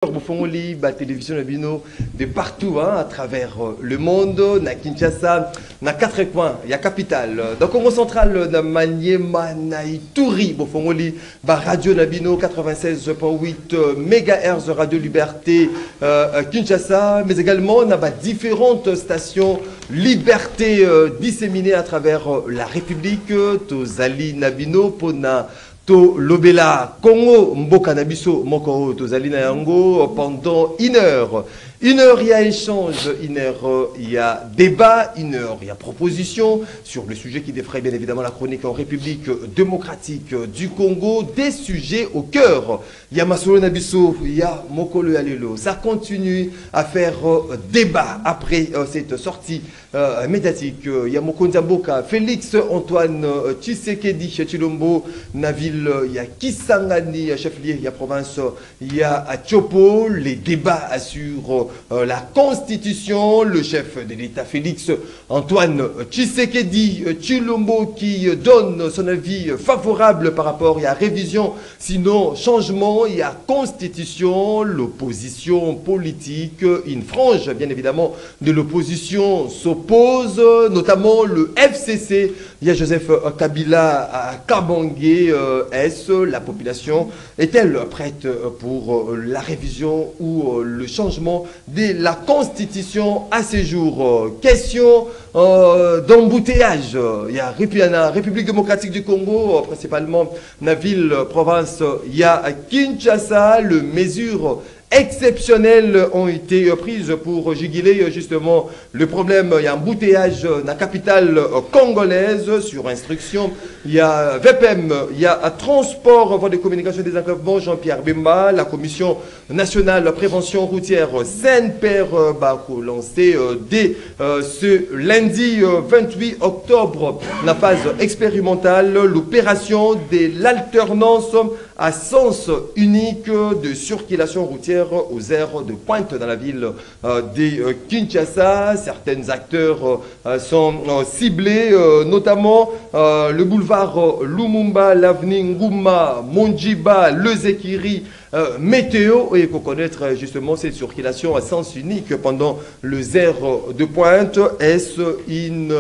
Bofongoli, la télévision Bino de partout hein, à travers le monde, na Kinshasa, na 4 coins, il y a capitale. Dans le Congo central, na Maniema, na Ituri, Bofongoli, Radio Nabino 96.8 MHz, Radio Liberté Kinshasa, mais également na différentes stations Liberté disséminées à travers la République, Tozali Nabino, Pona. Lobela Congo Mboka Nabiso Moko Tozalina Yango pendant 1 heure. 1 heure, il y a échange, 1 heure, il y a débat, 1 heure, il y a proposition sur le sujet qui défraie bien évidemment la chronique en République démocratique du Congo, des sujets au cœur. Il y a Masolo Nabiso, il y a Mokolo Alelo. Ça continue à faire débat après cette sortie médiatique. Il y a Mokonza Mboka, Félix Antoine Tshisekedi, Chilombo, Naville, il y a Kisangani, chef-lieu, il y a province, il y a Tchopo, les débats assurent la Constitution, le chef de l'État Félix Antoine Tshisekedi Chilombo qui donne son avis favorable par rapport à la révision, sinon changement, il y a Constitution, l'opposition politique, une frange bien évidemment de l'opposition s'oppose, notamment le FCC, il y a Joseph Kabila à Kabangé, la population est-elle prête pour la révision ou le changement de la Constitution à ces jours? Question d'embouteillage. Il y a la République démocratique du Congo, principalement la ville, province, il y a Kinshasa, les mesures exceptionnelles ont été prises pour juguler justement le problème. Il y a un embouteillage dans la capitale congolaise sur instruction. Il y a VPM, il y a un transport, voie de communication des enclavements, Jean-Pierre Bemba, la Commission nationale prévention routière Saint-Père lancé dès ce lundi 28 octobre la phase expérimentale, l'opération de l'alternance à sens unique de circulation routière aux aires de pointe dans la ville de Kinshasa. Certains acteurs sont ciblés, notamment le boulevard Lumumba, l'avenue Ngouma, Monjiba, Le Zekiri, météo, et il faut connaître justement cette circulation à sens unique pendant les aires de pointe. Est-ce une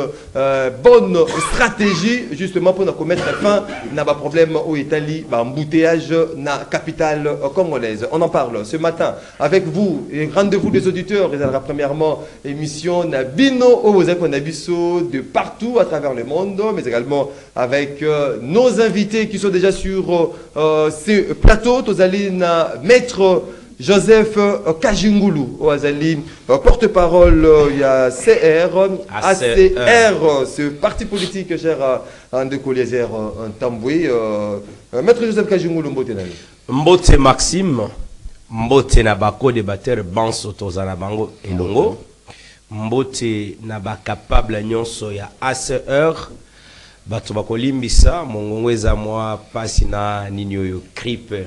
bonne stratégie justement pour commettre fin à un problème au Italie, embouteillage dans la capitale congolaise? On en parle ce matin avec vous et rendez-vous des auditeurs. premièrement émission Nabino au Nabiso de partout à travers le monde, mais également avec nos invités qui sont déjà sur ce plateau. Tozaline Maître Joseph Kajingulu, porte-parole, il y a ACR, ce parti politique cher à Ndekoliazer Tamboué. Maître Joseph Kajingulu, Mbote Maxime, Mbote Nabako débatteur Banso Tozana Bango et Longo, Mbote Naba capable nyonso ya ACR. Bato bakolimbisa mongongo eza moi pasina ninyo grippe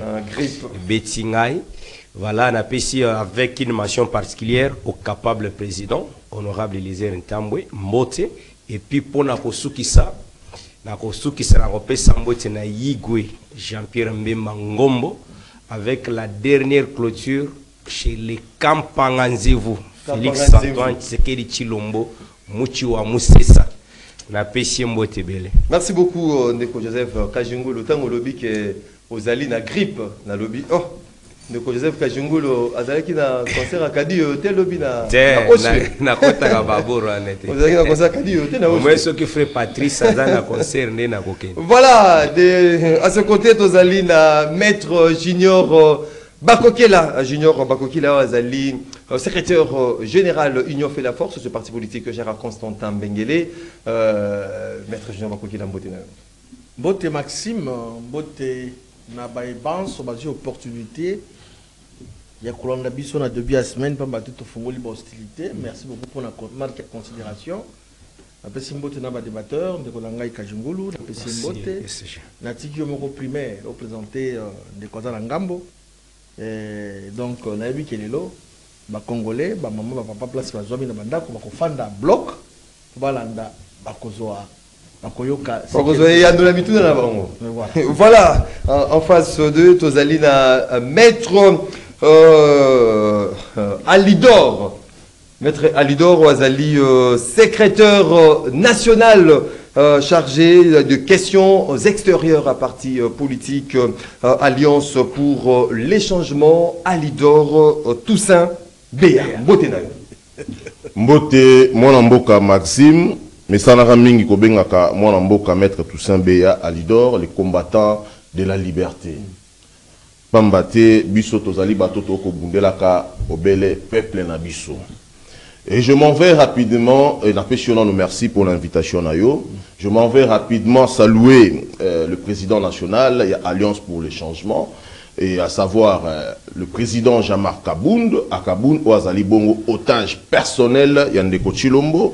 betingai. Voilà, on a payé avec une mention particulière au capable président honorable Élisée Ntambwe Mbote, et puis pour na kosukisa na repesa Mbote na Yigwe Jean-Pierre Mbemba Ngombo avec la dernière clôture chez les Kampanganzevu Félix Antoine Tshisekedi Chilombo Muchiwa Musesa. Merci beaucoup Ndeko Joseph Kajingulu. Tango lobby que ozali na grippe na lobby. Oh, Ndeko Joseph Kajingulu azali ki na concert akadi tel lobby na na kota ka baboro anete. Ozali na concert akadi tel na. Moi ce que ferait Patrice azana concert né na kokeni. Voilà, à ce côté tozali na maître junior Bakokela, Junior Bakokela Azali, secrétaire général Union fait la force, ce parti politique que gère Constantin Benguele. Maître Junior Bakokela Mbote. Mbote Maxime, Mbote Nabaïban, sur base opportunité. Il y a Kolanda Bisson à 2 la semaine, pas battu au fond libre hostilité. Merci beaucoup pour la marque de considération. Après Mbote Naba débatteur, de Kolanga Kajungulu, après Mbote, Natiki Moko primaire, représenté de Kozala Ngambo. Donc on a vu qu'il est là, les Congolais, maman, papa place la zone de Banda, comme on fait un bloc, Balanda, Bakozoa, Bakoyoka. Voilà, en face de Tozalina, maître Alidor. Maître Alidor Azali, secrétaire national chargé de questions extérieures à parti politique Alliance pour les changements. Alidor Toussaint Béa. Mbote Mwanamboka Maxime, mais ça n'a mingi kobengaka Mwanamboka Maître Toussaint Béa Alidor, les combattants de la liberté. Pambate biso tozali batoto ko bundelaka obele peuple na biso. Et je m'en vais rapidement, et nous merci pour l'invitation Nayo. Je m'en vais rapidement saluer le président national, il y a Alliance pour les changements, et à savoir le président Jean-Marc Kabound, à Kabound, Oazali Bongo, otage personnel, il y a Ndeko Chilombo,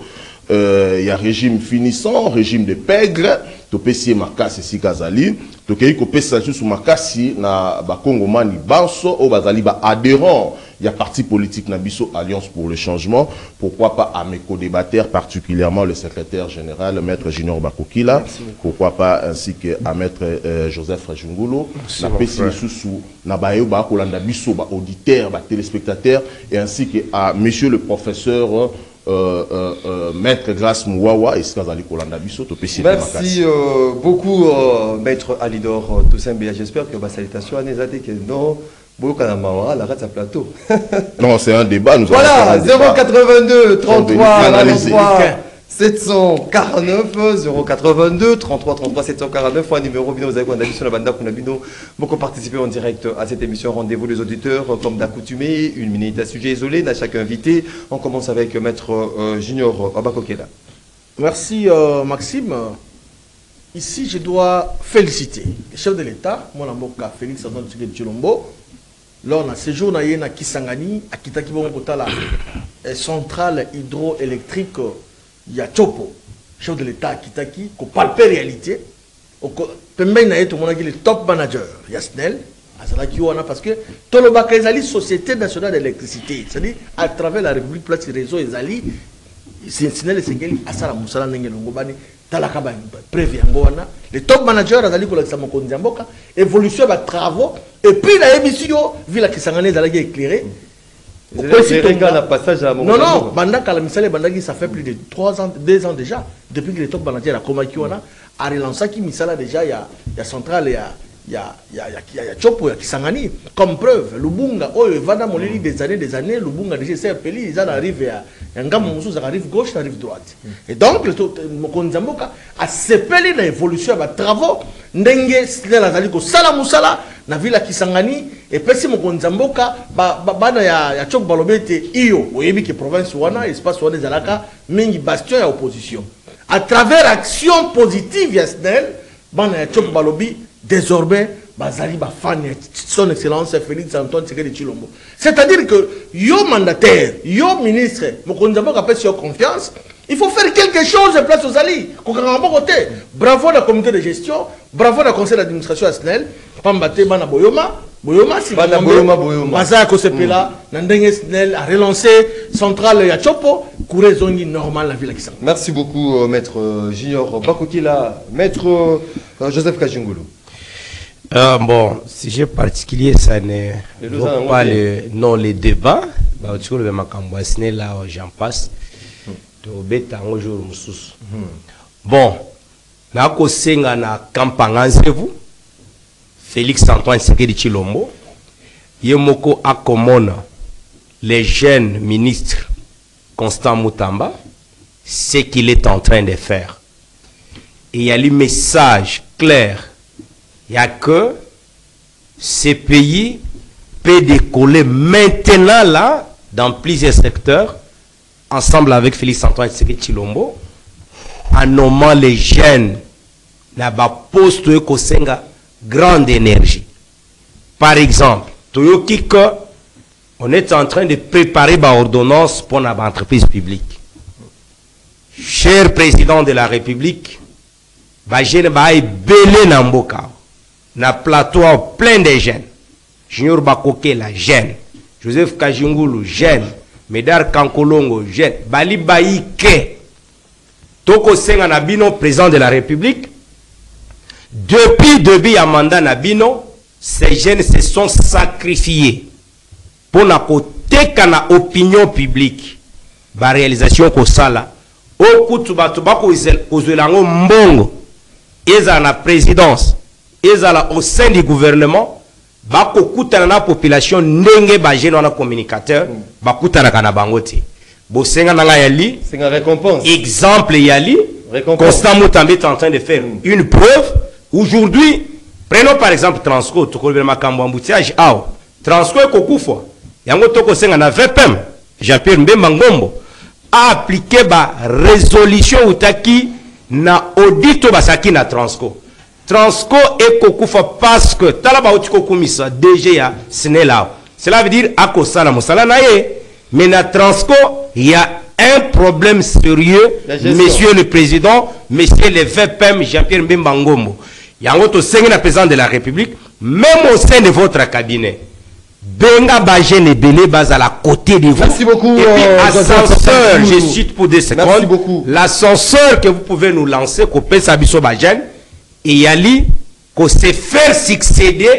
il y a régime finissant, régime de pègre, Topesi Makasi si Kazali, Tokei Kopesa sous Makasi na Bakongo Mani Banso, au Bazali ba adhérent. Il y a parti politique Nabiso Alliance pour le changement. Pourquoi pas à mes co-débatteurs, particulièrement le secrétaire général, Maître Junior Bakokila. Pourquoi pas ainsi qu'à Maître Joseph Rajungulo. Na Pessi Sous Nabayo Bakolanda Biso, auditeur, téléspectateur, et ainsi qu'à Monsieur le professeur Maître Grace Mouawa et Skazali Kolanda Biso. Merci beaucoup, Maître Alidor Toussaint Béa. J'espère que ma salutation à Nezade que non. La rate à plateau. Non, c'est un débat. Nous voilà, 082 33 749 082 33 33 749 un numéro bino, vous avez qu'on a vu sur la bande bino. Beaucoup participé en direct à cette émission. Rendez-vous les auditeurs comme d'accoutumé. Une minute à sujet isolé, à chaque invité. On commence avec Maître Junior Abakokela. Merci Maxime. Ici, je dois féliciter le chef de l'État, mon avocat Félix Antoine Tshisekedi Tshilombo. Lors de séjour na Kisangani, à Kitaki Bongotala, centrale hydroélectrique Yachopo, chef de l'État à Kitaki, qui palpe réalité. Pembe na tout le monde le top manager Yasnel, parce que tout le bac est Société nationale d'électricité, c'est-à-dire à travers la République place réseau Ezali, c'est le Sengeli Asara Moussala Nengelongobani. Le top manager a dit que évolution de travaux et puis la émission vu la Kisangani est éclairée. Non, non, ça fait plus de 3 ans, 2 ans déjà, depuis que le top manager a commencé à relancer qui Misala déjà, il y a centrale, il y a Chopo, il y a Kisangani. Comme preuve, Lubunga, oh, Vana Molili des années, Lubunga déjà s'est appelé, ils arrivent à un gars, ça arrive gauche, ça arrive droite. Et donc, le Mokonzamboka a séparé l'évolution de travaux, Ndenge, Snella Zaliko, Salamusala, na villa Kisangani, et puis si Mokonzamboka, Bana ya Chok Balobete, Iyo, Oyebi qui province Wana, espace Wana Zalaka, Mingi Bastion et opposition. À travers action positive, Yasnel, Bana ya Chok Balobi, désormais, Bazali Bafan, son excellence Félix Antoine Tshisekedi Tshilombo. C'est-à-dire que, yo mandataire, yo ministre, Mokonzambo appelle sur confiance, il faut faire quelque chose de place aux alliés. Bravo la comité de gestion, bravo la conseil d'administration ASNEL, Pambate Bana Boyoma, Boyoma, si Boyoma, Baza Kosepela, Nandenge SNEL a relancé Centrale Yachopo, Kourezongi normal la ville qui. Merci beaucoup, Maître Junior Bakokila, Maître Joseph Kajungulu. Bon, sujet particulier, ça n'est pas les débats. Là, j'en passe. Bon, na Kampanganzevu, Félix Antoine Tshisekedi Tshilombo, Yemoko Akomona, les jeunes ministres Constant Moutamba, ce qu'il est en train de faire. Et il y a le message clair. Il n'y a que ces pays peuvent décoller maintenant là, dans plusieurs secteurs, ensemble avec Félix Antoine Tshisekedi Tshilombo, en nommant les jeunes, n'a pas poste kosenga grande énergie. Par exemple, on est en train de préparer une ordonnance pour notre entreprise publique. Cher président de la République, jeune belé namboka. Na plateau plein de jeunes. Junior Bakoke la jeune. Joseph Kajungulu jeune. Médard Kankolongo jeune. Bali Baïke. Toko Senga Nabino, président de la République. Depuis Amanda Nabino, ces jeunes se sont sacrifiés pour na koteka na opinion publique ba réalisation ko sala o kutu bato ba ko zelango mbongo eza na présidence eza au sein du gouvernement ba ko kutana na population ndenge ba jeune na communicateur ba kutana kana bango te bo senga na yali c'est une récompense exemple yali Constant Moutambe est en train de faire une preuve aujourd'hui. Prenons par exemple Transco, Tokolbe Makambo embouteillage ao. Transco est kokufwa. Yango toko senga na VPM. Jean-Pierre Mbemba Ngombo a appliqué ba résolution utaki na audito basaki na Transco. Transco est kokufa parce que talaba utiko kumisa DGA Snelao. Cela veut dire akosala musala na ye. Mais na Transco il y a un problème sérieux, monsieur le président, monsieur le VPM Jean-Pierre Mbemba Ngombo. Il y a un autre président de la République, même au sein de votre cabinet. Benga Bagé les Bélé base à la côté de vous. Merci beaucoup. Et puis ascenseur, je cite pour des secondes. Merci beaucoup. L'ascenseur que vous pouvez nous lancer, qu'on Sabiso Bajen, et Yali, qu'on sait faire succéder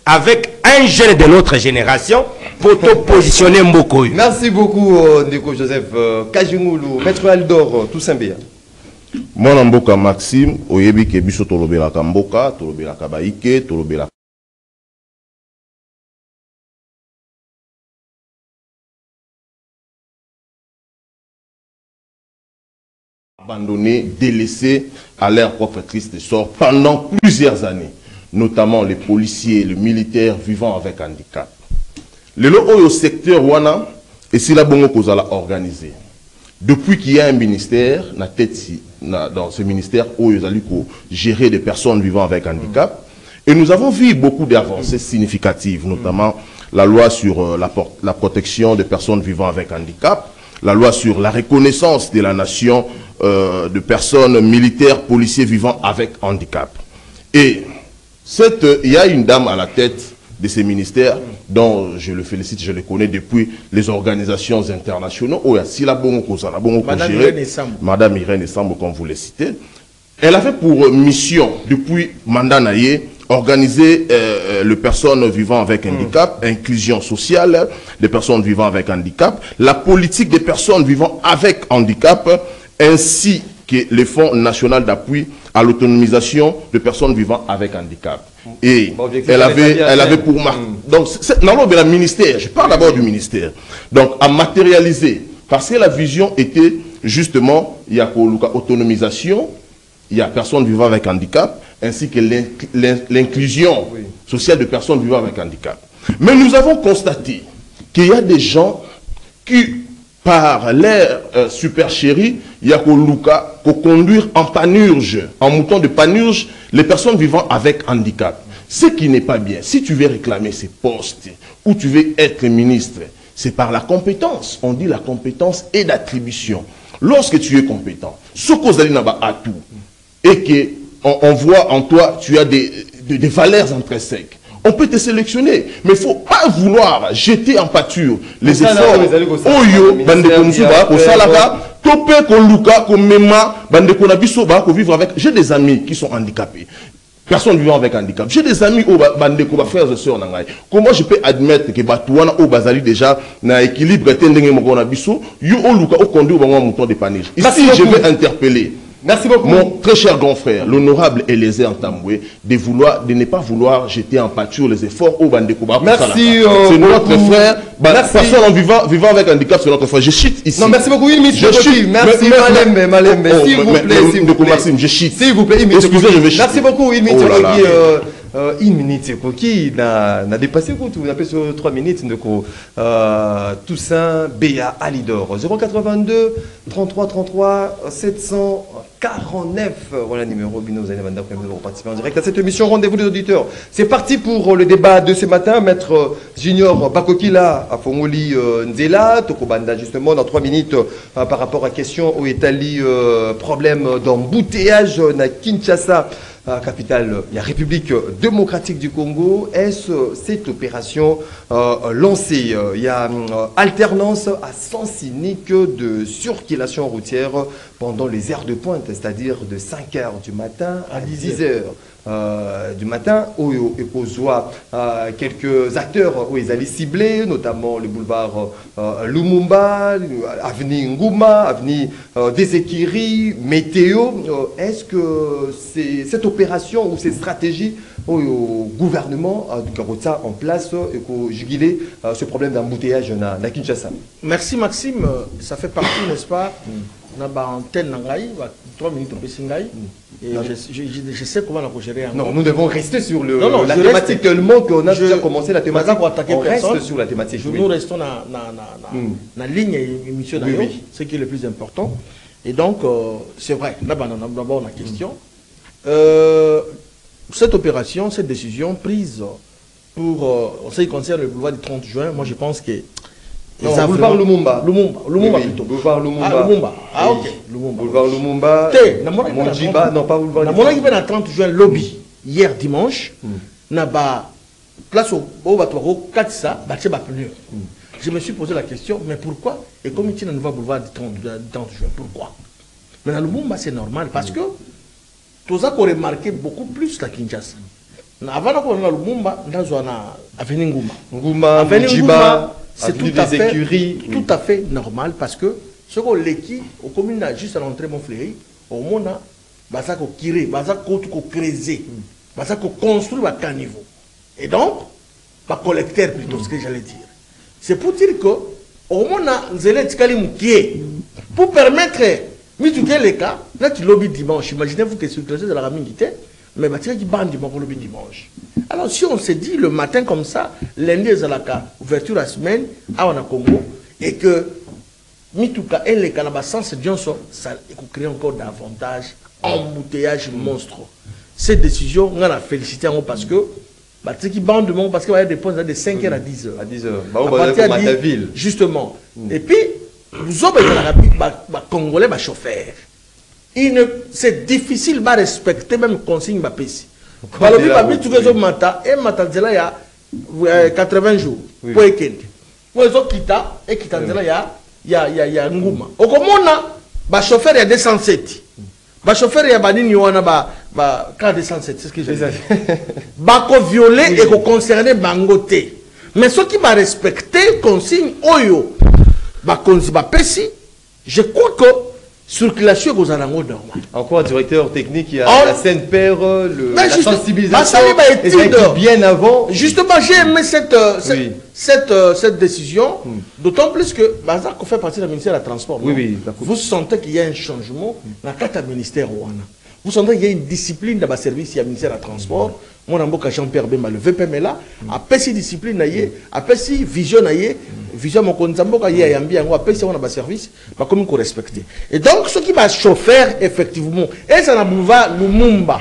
avec un jeune de notre génération pour te positionner Mbokoy. Merci beaucoup, Ndeko Joseph Kajungulu, Maître Aldor, Toussaint Béa. Mon mboka Maxime, oyebi ke biso tolobela kamboka, tolobela kabaike, tolobela abandonnés, délaissés à leur propre triste sort pendant plusieurs années, notamment les policiers et les militaires vivant avec handicap. Le au secteur Wana, et si la bongo kozala organisé. Depuis qu'il y a un ministère, dans ce ministère, où ils allaient gérer des personnes vivant avec handicap, et nous avons vu beaucoup d'avancées significatives, notamment la loi sur la protection des personnes vivant avec handicap, la loi sur la reconnaissance de la nation de personnes militaires, policiers vivant avec handicap. Et il y a une dame à la tête de ces ministères, dont je le félicite, je le connais depuis les organisations internationales. Madame Irène Essambo, comme vous le citez. Elle avait pour mission, depuis mandat naïe, organiser les personnes vivant avec handicap, inclusion sociale des personnes vivant avec handicap, la politique des personnes vivant avec handicap, ainsi que le Fonds national d'appui à l'autonomisation de personnes vivant avec handicap. Et elle avait pour marque. Donc, dans le ministère, je parle d'abord du ministère. Donc, à matérialiser, parce que la vision était justement, il y a l'autonomisation, il y a personnes vivant avec handicap, ainsi que l'inclusion sociale de personnes vivant avec handicap. Mais nous avons constaté qu'il y a des gens qui, par l'air supercherie, il y a qu'au conduire en panurge, en mouton de panurge, les personnes vivant avec handicap. Ce qui n'est pas bien. Si tu veux réclamer ces postes, ou tu veux être ministre, c'est par la compétence. On dit la compétence et l'attribution. Lorsque tu es compétent, ce qu'on a tout, et qu'on voit en toi, tu as des valeurs intrinsèques. On peut te sélectionner, mais il ne faut pas vouloir jeter en pâture les efforts. Oyo, vivre avec. J'ai des amis qui sont handicapés. Personne vivant avec handicap. J'ai des amis au bandeko frères et sœurs nangai. Comment je peux admettre que Batouana au Bazali déjà na équilibre tendenge mokona biso, yo oluka au conduire bango mouton de paniche. Ici je vais interpeller. Merci beaucoup. Mon très cher grand frère, l'honorable Eliezer Ntamboué, de ne pas vouloir jeter en pâture les efforts au Bandeko. Merci. C'est notre frère. Personne en vivant avec handicap, c'est notre frère. Je chite ici. Non, merci beaucoup. Merci, Malembe. S'il vous plaît. Je chite. S'il vous plaît, excusez, je vais chiter. Merci beaucoup. Une minute, qui n'a dépassé tout, on appelle sur 3 minutes de Toussaint Béa Alidor 082 33 33 749. Voilà le numéro Bino, vous allez participer en direct à cette émission. Rendez-vous des auditeurs. C'est parti pour le débat de ce matin. Maître Junior Bakokila à Fongoli Nzela, Tokobanda justement dans 3 minutes par rapport à question au Italie, problème d'embouteillage na Kinshasa. Capitale, la République démocratique du Congo. Est-ce cette opération lancée? Il y a alternance à sens unique de circulation routière pendant les heures de pointe, c'est-à-dire de 5 h du matin à 10 h du matin, où il poseoit quelques acteurs où ils allaient cibler, notamment le boulevard Lumumba, avenue Ngouma, avenue des Écuries, Météo. Est-ce que cette opération ou cette stratégie au gouvernement a ça en place et pour juguler ce problème d'embouteillage à Kinshasa? Merci Maxime, ça fait partie, n'est-ce pas, na ba antenne nangai, 3 minutes au Pessingai, et je sais comment on a géré. Non, nous devons rester sur la je thématique reste, tellement qu'on a déjà commencé la thématique. On reste sur la thématique. Nous restons dans la ligne émission d'ailleurs, ce qui est le plus important. Et donc, c'est vrai, là d'abord la question. Cette opération, cette décision prise pour, en ce qui concerne le boulevard du 30 juin, moi je pense que... Non, boulevard Lumumba. Lumumba plutôt. Boulevard Lumumba. Ah, Lumumba. Ah, ok. Lumumba. Boulevard Lumumba. Monjiba, non pas boulevard. Na mona qui vient à 30 juin lobby hier dimanche. Na ba place au bateau 4 ça, ba pneu. Je me suis posé la question, mais pourquoi? Et comme il tient un nouveau boulevard du 30 juin, pourquoi? Mais dans Lumumba c'est normal parce que tout ça qu'on remarqué beaucoup plus la Kinshasa. Avant qu'on a Lumumba, dans una avenue Ngouma, Monjiba. C'est tout à fait normal parce que ce qu'on l'équipe au commune juste à l'entrée Montfleury, au monde a ça qu'on kiré, ça qu'on creuser, ça qu'on construit à caniveau. Et donc, pas collecteur plutôt, ce que j'allais dire. C'est pour dire que au monde a zélé pour permettre mituke les cas, là tu lobby dimanche. Imaginez-vous que sur le de la ramine mais bah qui bande dimanche. Alors si on se dit le matin comme ça, lundi zalaka ouverture la semaine à on a Congo et que mituka et les canabas sans Johnson ça crée encore davantage embouteillage monstre. Cette décision on a félicité parce que bah qui bande du monde parce qu'il y a des points de 5h à 10h. À 10h. Bah on va à la ville. Justement. Et puis nous autres Congolais bah chauffeur. C'est difficile de respecter même consigne ma PC. Par le papier tout les mata et matanzela ya 80 jours pour weekend. Pour les autres kita et kitanzela ya nguma. Au komona ba chauffeur ya 207. Ba chauffeur ya banini wana ba ka 207 c'est ce que je dis. Ba ko violer et ko concerner bangoté. Mais ceux qui va respecter consigne oyo ba konzi ba pesi, je crois que circulation aux alentours normal. Encore directeur technique, il y a la scène père, la sensibilisation. Bien avant. Justement, j'ai aimé cette décision, d'autant plus que Bazar fait partie du ministère du Transport. Oui, vous sentez qu'il y a un changement dans le ministère. Vous sentez qu'il y a une discipline dans le service du ministère du Transport. Moi, je Jean-Pierre Bemba, le VPM là, après cette discipline, après cette vision, vision mon konzambo ka ya yambi yango apesi on a service pas comme qu'on respecter. Et donc ce qui va chauffer effectivement et ça na boulevard Lumumba.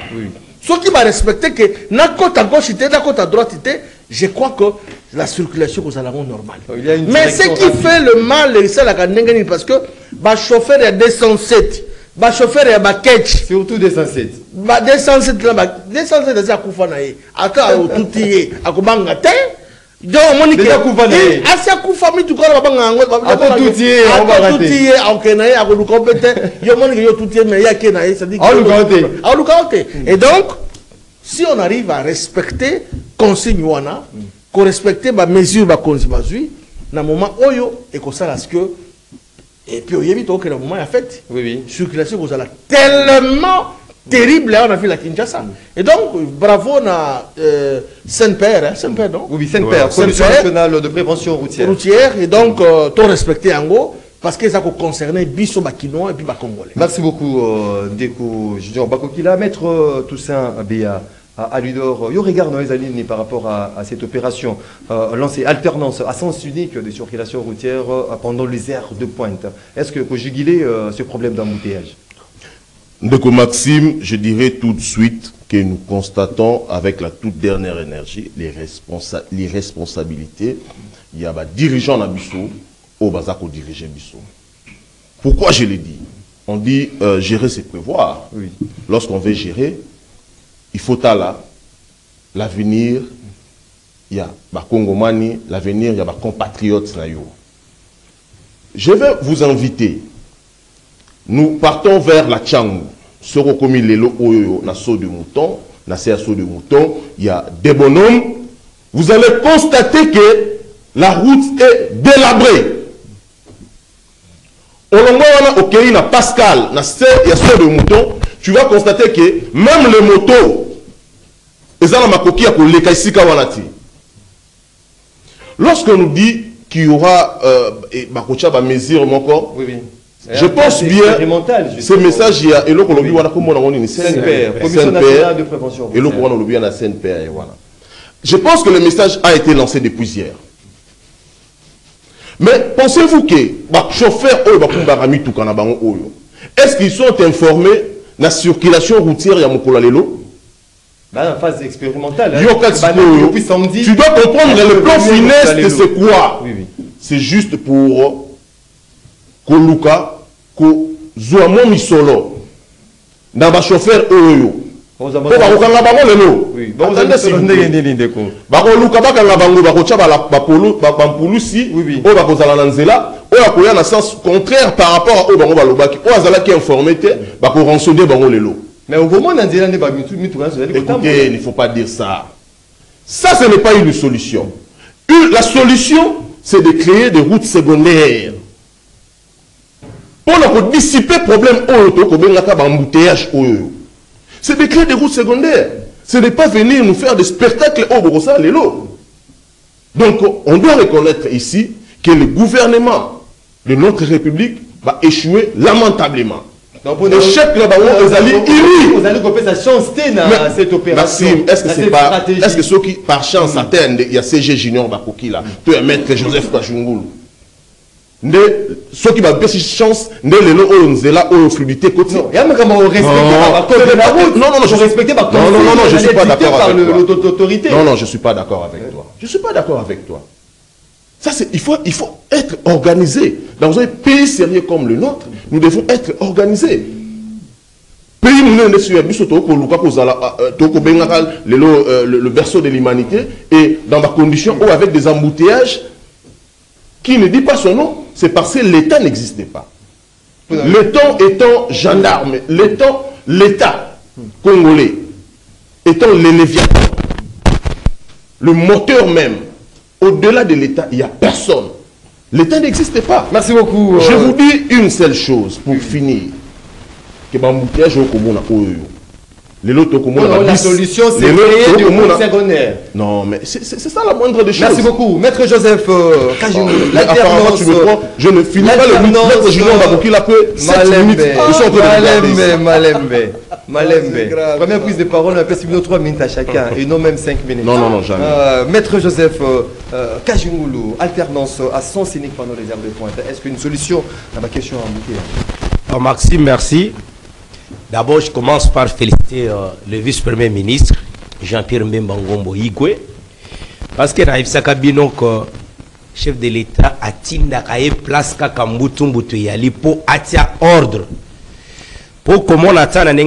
Ce qui va respecter que na côte à gauche était na côte à droite était, je crois que la circulation aux alentours normale. Mais ce qui fait le mal c'est la kanengani parce que ba chauffeur ya 207 ba chauffeur ya ba catch surtout 207 ba 207 là ba 207 za kufa na ye aka otutiye akubanga te. Donc, on dit que Asia Koufami tout cas ba bango ba tout tié on va rater akenaye akoluka peut-être yo moni que yo tout tié mais ya kenaye ça dit et donc si on arrive à respecter consigne wana ko respecter ba mesure ba consigne bazui na moment oyo et ko ça que et puis il évite que le moment a fait circulation vous allez tellement terrible, là on a vu la Kinshasa. Et donc, bravo na Saint-Père, Saint-Père non? Oui, Saint-Père, Commission nationale de prévention routière. Et donc, tout respecté en gros, parce que ça concerne Bisso Bakinois et puis Bakongolais. Merci beaucoup, Deko Junior Bakokila. Maître Toussaint Béa, à Ludor, yo regarde dans les années par rapport à cette opération lancée, alternance à sens unique de circulation routière pendant les heures de pointe. Est-ce que vous jugulez ce problème d'embouteillage? Ndeko Maxime, je dirais tout de suite que nous constatons avec la toute dernière énergie les responsabilités. Il y a des dirigeants dans Bissau, au Bazako diriger Bissau. Pourquoi je l'ai dit? On dit gérer c'est prévoir. Oui. Lorsqu'on veut gérer, il faut là l'avenir, il y a des Congomani, l'avenir, il y a des compatriotes. Je vais vous inviter. Nous partons vers la Tchangou. Ce commis Lelo Oyo, na saut de mouton. na CSO de Mouton, il y a des bonhommes. Vous allez constater que la route est délabrée. Au long ok, na Pascal, na CSO de Mouton, tu vas constater que même les motos, lorsqu'on nous dit qu'il y aura mesure encore, oui, oui. Je pense bien ce message il y a et l'autre lobby voilà comment on est CNPR, Commission nationale de prévention. Et l'autre on lobby à la CNPR et voilà. Je pense que le message a été lancé depuis hier. Mais pensez-vous que les chauffeurs est-ce qu'ils sont informés de la circulation routière à Mokola Lelo? En phase expérimentale. Tu dois comprendre le plan funeste, c'est quoi? Oui, oui. C'est juste pour Koluka, ko Zouamon Misolo, dans le chauffeur Oyo. Oui, contraire par rapport au Bango Balobaki, au Azalaki informé, bako rançonner Bango Lelo. Mais au moment où écoutez, il ne faut pas dire ça. Ça, ce n'est pas une solution. La solution, c'est de créer des routes secondaires. Pour dissiper le problème, c'est de créer des routes secondaires. Ce n'est pas venir nous faire des spectacles au Borossa Lelo. Donc, on doit reconnaître ici que le gouvernement de notre République va échouer lamentablement. L'échec là-bas, vous allez couper sa chance dans cette opération. Est-ce que ceux qui, par chance, attendent, il y a CG Junior Bakoki là, tu es maître Joseph Kachungulu. Ceux qui ont une chance, ne les ont là au fluidité quotidienne. Non, je ne suis pas d'accord avec toi. Non, je ne suis pas d'accord avec toi. Je ne suis pas d'accord avec toi. Ça, il faut être organisé. Dans un pays sérieux comme le nôtre, nous devons être organisés. Pays le berceau de l'humanité et dans ma condition ou avec des embouteillages qui ne dit pas son nom, c'est parce que l'État n'existait pas. L'État étant gendarme, l'État congolais étant le Léviathan, le moteur même. Au-delà de l'État, il n'y a personne. L'État n'existe pas. Merci beaucoup. Je vous dis une seule chose pour finir. Que la solution, c'est créer des routes secondaires. Non, mais c'est ça la moindre des choses. Merci beaucoup. Maître Joseph Kajimou. Apparemment, tu me crois, je ne finis pas le maître Junior Bakoki la peu 7 minutes. Malembe. Première prise de parole, on a passé 3 minutes à chacun et non même 5 minutes. Non, jamais. Maître Joseph Kajimoulou, alternance à sens unique pendant les heures de pointe. Est-ce qu'une solution à ma question à embouter? Maxime, merci. D'abord, je commence par féliciter le vice-premier ministre, Jean-Pierre Mbemba Igwe, parce que dans Sakabino, chef de l'État a tindacaé place Kakambutumbutu Yali pour attirer ordre. Pour comment on attend un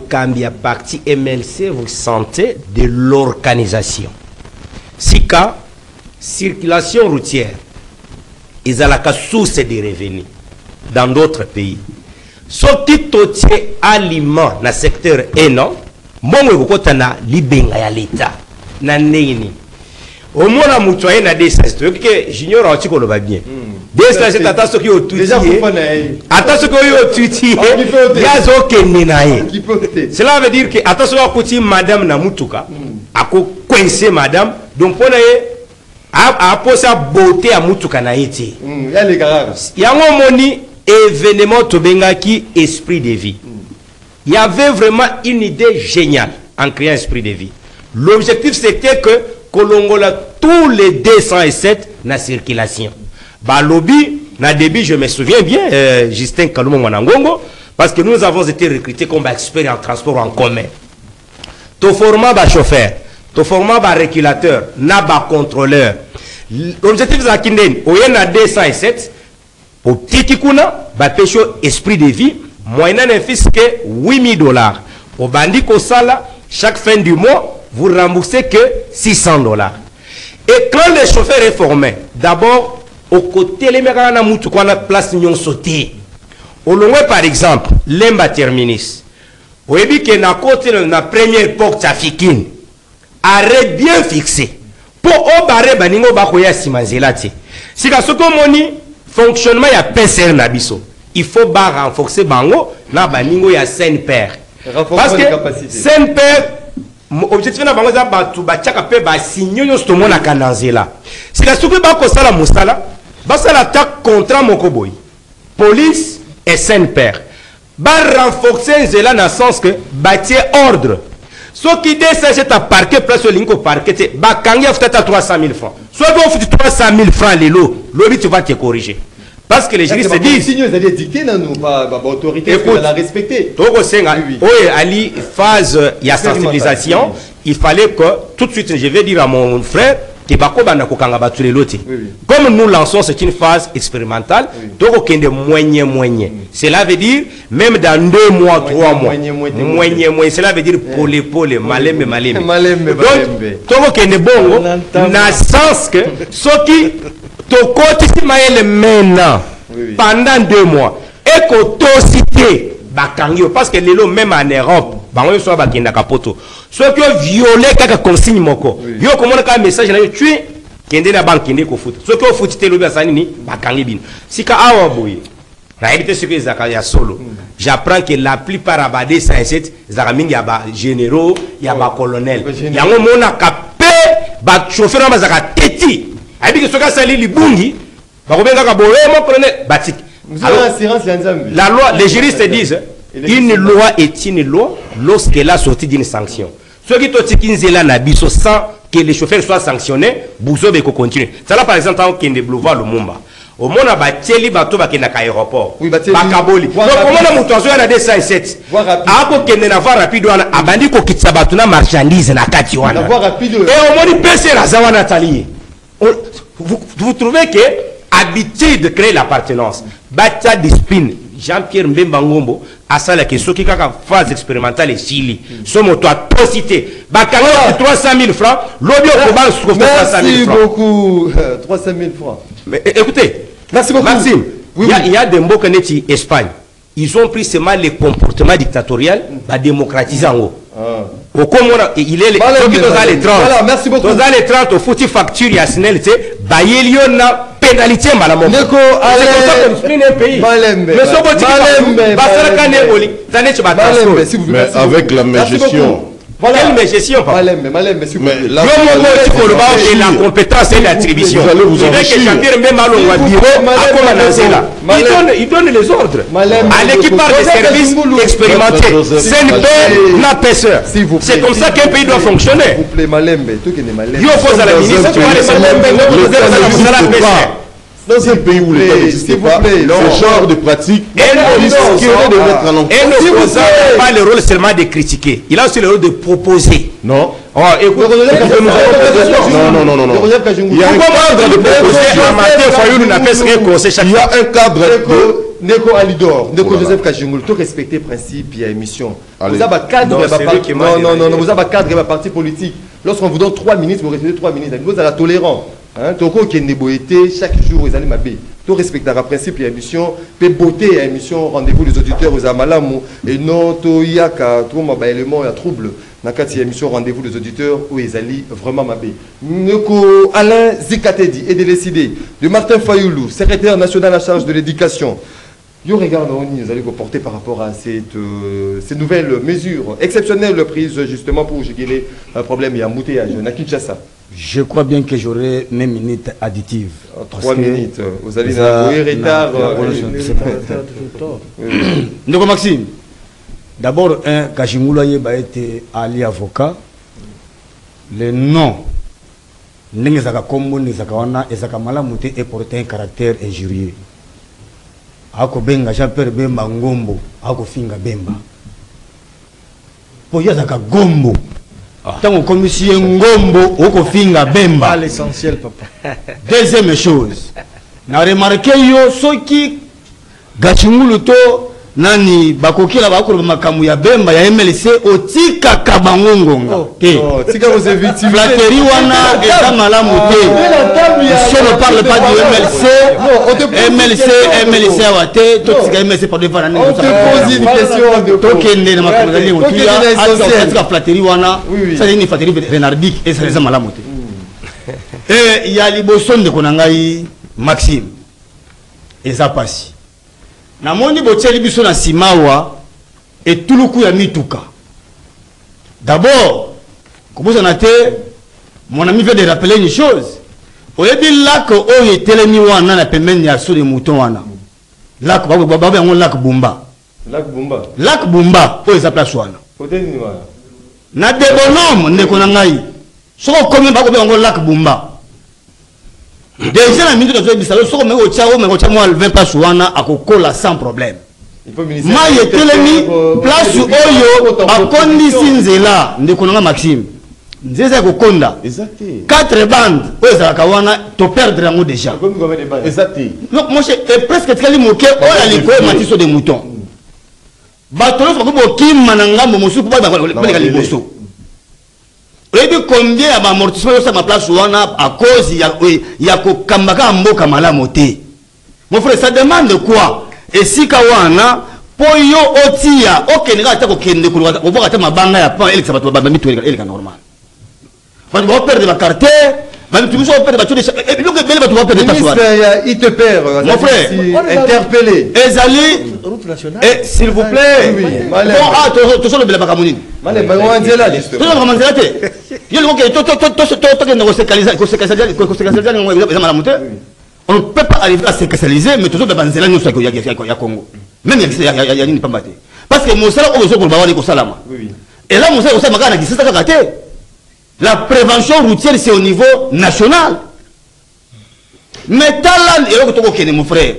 cambia parti MLC, vous sentez de l'organisation. Sika, circulation routière, ils ont la source de revenus dans d'autres pays. Sorti totier aliment dans le secteur 1 an, bon vous na libenga ya l'État na nini. Au moins la mutuaye na des stages que junior anti ko lo va bien. Des stages tata ce qui au tout. Déjà attention que yo tuti yazo kenenaye. Cela veut dire que attention à côté madame na mutuka ako coincer madame donc pour a posa beauté à mutuka na été. Ya les garages. Yango moni événement Tobengaki esprit de vie. Il y avait vraiment une idée géniale en créant esprit de vie. L'objectif c'était que Kolongola tous les 207 na circulation. Bah lobby na début je me souviens bien Justin Kalumo Mwanangongo parce que nous avons été recrutés comme experts en transport en commun. To format ba chauffeur, to format ba régulateur, na ba contrôleur. L'objectif c'est kinden oyena 207 pour Tikikuna, Bapécho esprit de vie, moyennant un fisc $8,000. Au bandit Kosala, chaque fin du mois, vous remboursez que $600. Et quand les chauffeurs est formé, d'abord, au côté, les mecs à Moutou, qu'on a place Nyon sauté. Au long, par exemple, l'Emba Terminis, oyebi ke na côté na première époque africaine arrêt bien fixé pour obare baningo bakoya simanzela te sika soko moni fonctionnement ya PCR na biso il faut ba renforcer bango na baningo ya Saint-Père parce que Saint-Père objectif na bango za batu bachaka pe ba signyo sto mona kananzela sika soko ba ko sala musala ba sala attaque contre mokoboy police et Saint-Père ba renforcer zela na sens que bâtir ordre ce qui décide à parquet place au lingo parquet ba kangia peut-être à 300 000 francs soit vous faites 300 000 francs les lots l'objet tu vas te corriger parce que les juristes se disent signaux allaient dicter là nous pas autorité écoute la respecter donc oui ali phase il y a sensibilisation il fallait que tout de suite je vais dire à mon frère que bako bana ko kanga batule loti comme nous lançons c'est une phase expérimentale donc okende moyen cela veut dire même dans 2 mois 3 mois moyen cela veut dire pole malembe donc okende bongo na sens que ce qui to kotisi maele maintenant pendant 2 mois et que to cité bakangio parce que lelo même en Europe bango so bakenda kapoto ceux qui ont violé kaka consigne moko yo komona ka message na yo tu kende na banque kende ko foot ceux qui ont footité lobi asani ni bakangi bin sika awa boye na éviter ce que zakaya solo j'apprends que la plupart abadé 57 zakamingi ya ba généraux ya ba colonel yango mona kapé ba chauffeur na bazaka teti abi que soka sali libungi ba kobenga ka boye mon colonel batik la loi les juristes disent une loi est une loi lorsqu'elle a sorti d'une sanction. Ceux qui ont là nabiso sans que les chauffeurs soient sanctionnés, bouzo beko continue. Ça là par exemple quand on boulevard Lumumba. Au monde a bateli bateau ba kena ka aéroport. Bakaboli. Donc comment na mutuazo na 207. Ako kende na voir rapide wana abandi ko kitsa bateau na marchandise na kati wana. Et au monde PC la zawana tali. Vous trouvez que habitude de créer l'appartenance. Bata discipline. Jean-Pierre Mbemba Ngombo a ça la question qui a phase expérimentale et Chili. Ce mot toi cité. Bakanga 300 000 francs. L'objet au combat se trouve 300 000 francs. Merci beaucoup. 300 000 francs. Mais écoutez, merci beaucoup. Maxime, il y a des mots qui Espagne. Ils ont pris seulement les comportements dictatoriaux, bah démocratiser en haut. Au Comora, il est les 30. Voilà, merci beaucoup. Dans les 30, au foutu facture, il y a signal, tu sais, bah il y en a pénalité, madame. C'est comme ça qu'on exprime un pays. Mais ce que mais avec la gestion. Voilà. Quelle gestion, papa? Malembe, s'il vous plaît. Et la compétence et l'attribution. Il donne les ordres à l'équipe des services expérimentés. C'est une paix, n'a pêcheur. C'est comme ça qu'un pays doit fonctionner. S'il vous plaît, Malembe. Il oppose à la ministre, tu vas les dans un pays où l'État n'existe pas, ce genre de pratique risquerait de mettre en et l'opposant n'a pas le rôle seulement de critiquer, il a aussi le rôle de proposer. Non. Oh, écoute, non. Il y a un cadre de proposition. Il y a un cadre de... Neko Alidor, Neko Joseph Kajungul, tout respecter principe et émission. Vous avez un cadre, non, vous avez un cadre et un parti politique. Lorsqu'on vous donne 3 minutes, vous respectez 3 minutes. Vous êtes tolérant. Toko qui est néboïté, chaque jour, vous allez m'appeler. Tout respecter un principe et émission, peut beauté et émission, rendez-vous les auditeurs aux Amalamou, et non, to yaka, tout ma élément, il y a trouble. Nakati émission, rendez-vous les auditeurs, où ils allaient vraiment m'appeler. Neko Alain Zikatedi, et de décider, de Martin Fayoulou, secrétaire national en charge de l'éducation. Yo regarde, nous allons vous porter par rapport à ces nouvelles mesures exceptionnelles prises justement pour gérer un problème et un embouteillage à Kinshasa. Je crois bien que j'aurai mes minutes additives. 3 minutes. Vous allez avoir retard. Donc Maxime, d'abord, Kachimula a été allié avocat. Le nom, Nengezaka Kombo, Nengezaka Wana, Ezaka Malamute est porté un caractère injurieux. Ako benga Jean-Pierre Bemba Ngombo, ako finga Bemba. Pour Yazaka Gombo. Tant que monsieur Ngombo, ako finga Bemba. Pas l'essentiel, papa. Deuxième chose, n'a remarqué yo ce qui Gachimuluto nani bakokela bakolo makamu ya bemba ya MLC otika kabangongonga te tika vos victimes flatterie wana eza malamu te si on ne parle pas du MLC awate totika MLC par devant nani on te pose une question de tokende na makamu zali otia atika flatterie wana ça ni flatterie renardique et ça eza malamu te et ya liboso ndeko na ngai Maxime eza pasi namoni botieli biso na simawa etuluku ya mituka. D'abord kobosana te mon ami vient de rappeler une chose. Oyebi lac oyo etelemi wana na pembeni ya so de mouton wana lac baba yango lac Bumba oyo eza place wana na de bonhomme ndeko na ngai soko komi bakobe yango lac Bumba. Déjà la minute de bisalo soko me o tia mo 20 place wana akokola sans problème. Ma yetelemi place oyo akondisi nzela ndeko na Maxime nzeza kokonda 4 bandes oyo za kawana to perdre yango déjà. Donc moi c'est presque tali moke oyo liko matiso de mouton. Batolo ko bokima na ngambo mosu ko ba ka liboso. Et puis combien ya amortissement sur ma place wana à cause ya ko kambaka mboka malamu te. Mon frère, ça demande quoi? Et si kawana poyo otia okenga ta ko kende ko boka ta mabanga ya pa eleka bato ba mitu eleka normal. Fa ba perdre la carte, ba mitu so perdre bato et donc belle bato ba perdre ta soirée. Il te perd. Mon frère, interpellé. Ezali route nationale. Et s'il vous plaît. Bon ah to so le belle bakamunini. Male ba wanzela justement. To ba wanzela te. On ne peut pas arriver à se spécialiser, mais toujours dans les Congo. Même il y a une pambate. Parce que mon salaire, on veut pour Salama. Et là, mon salaire, la prévention routière, c'est au niveau national. Mais Talan, et mon frère,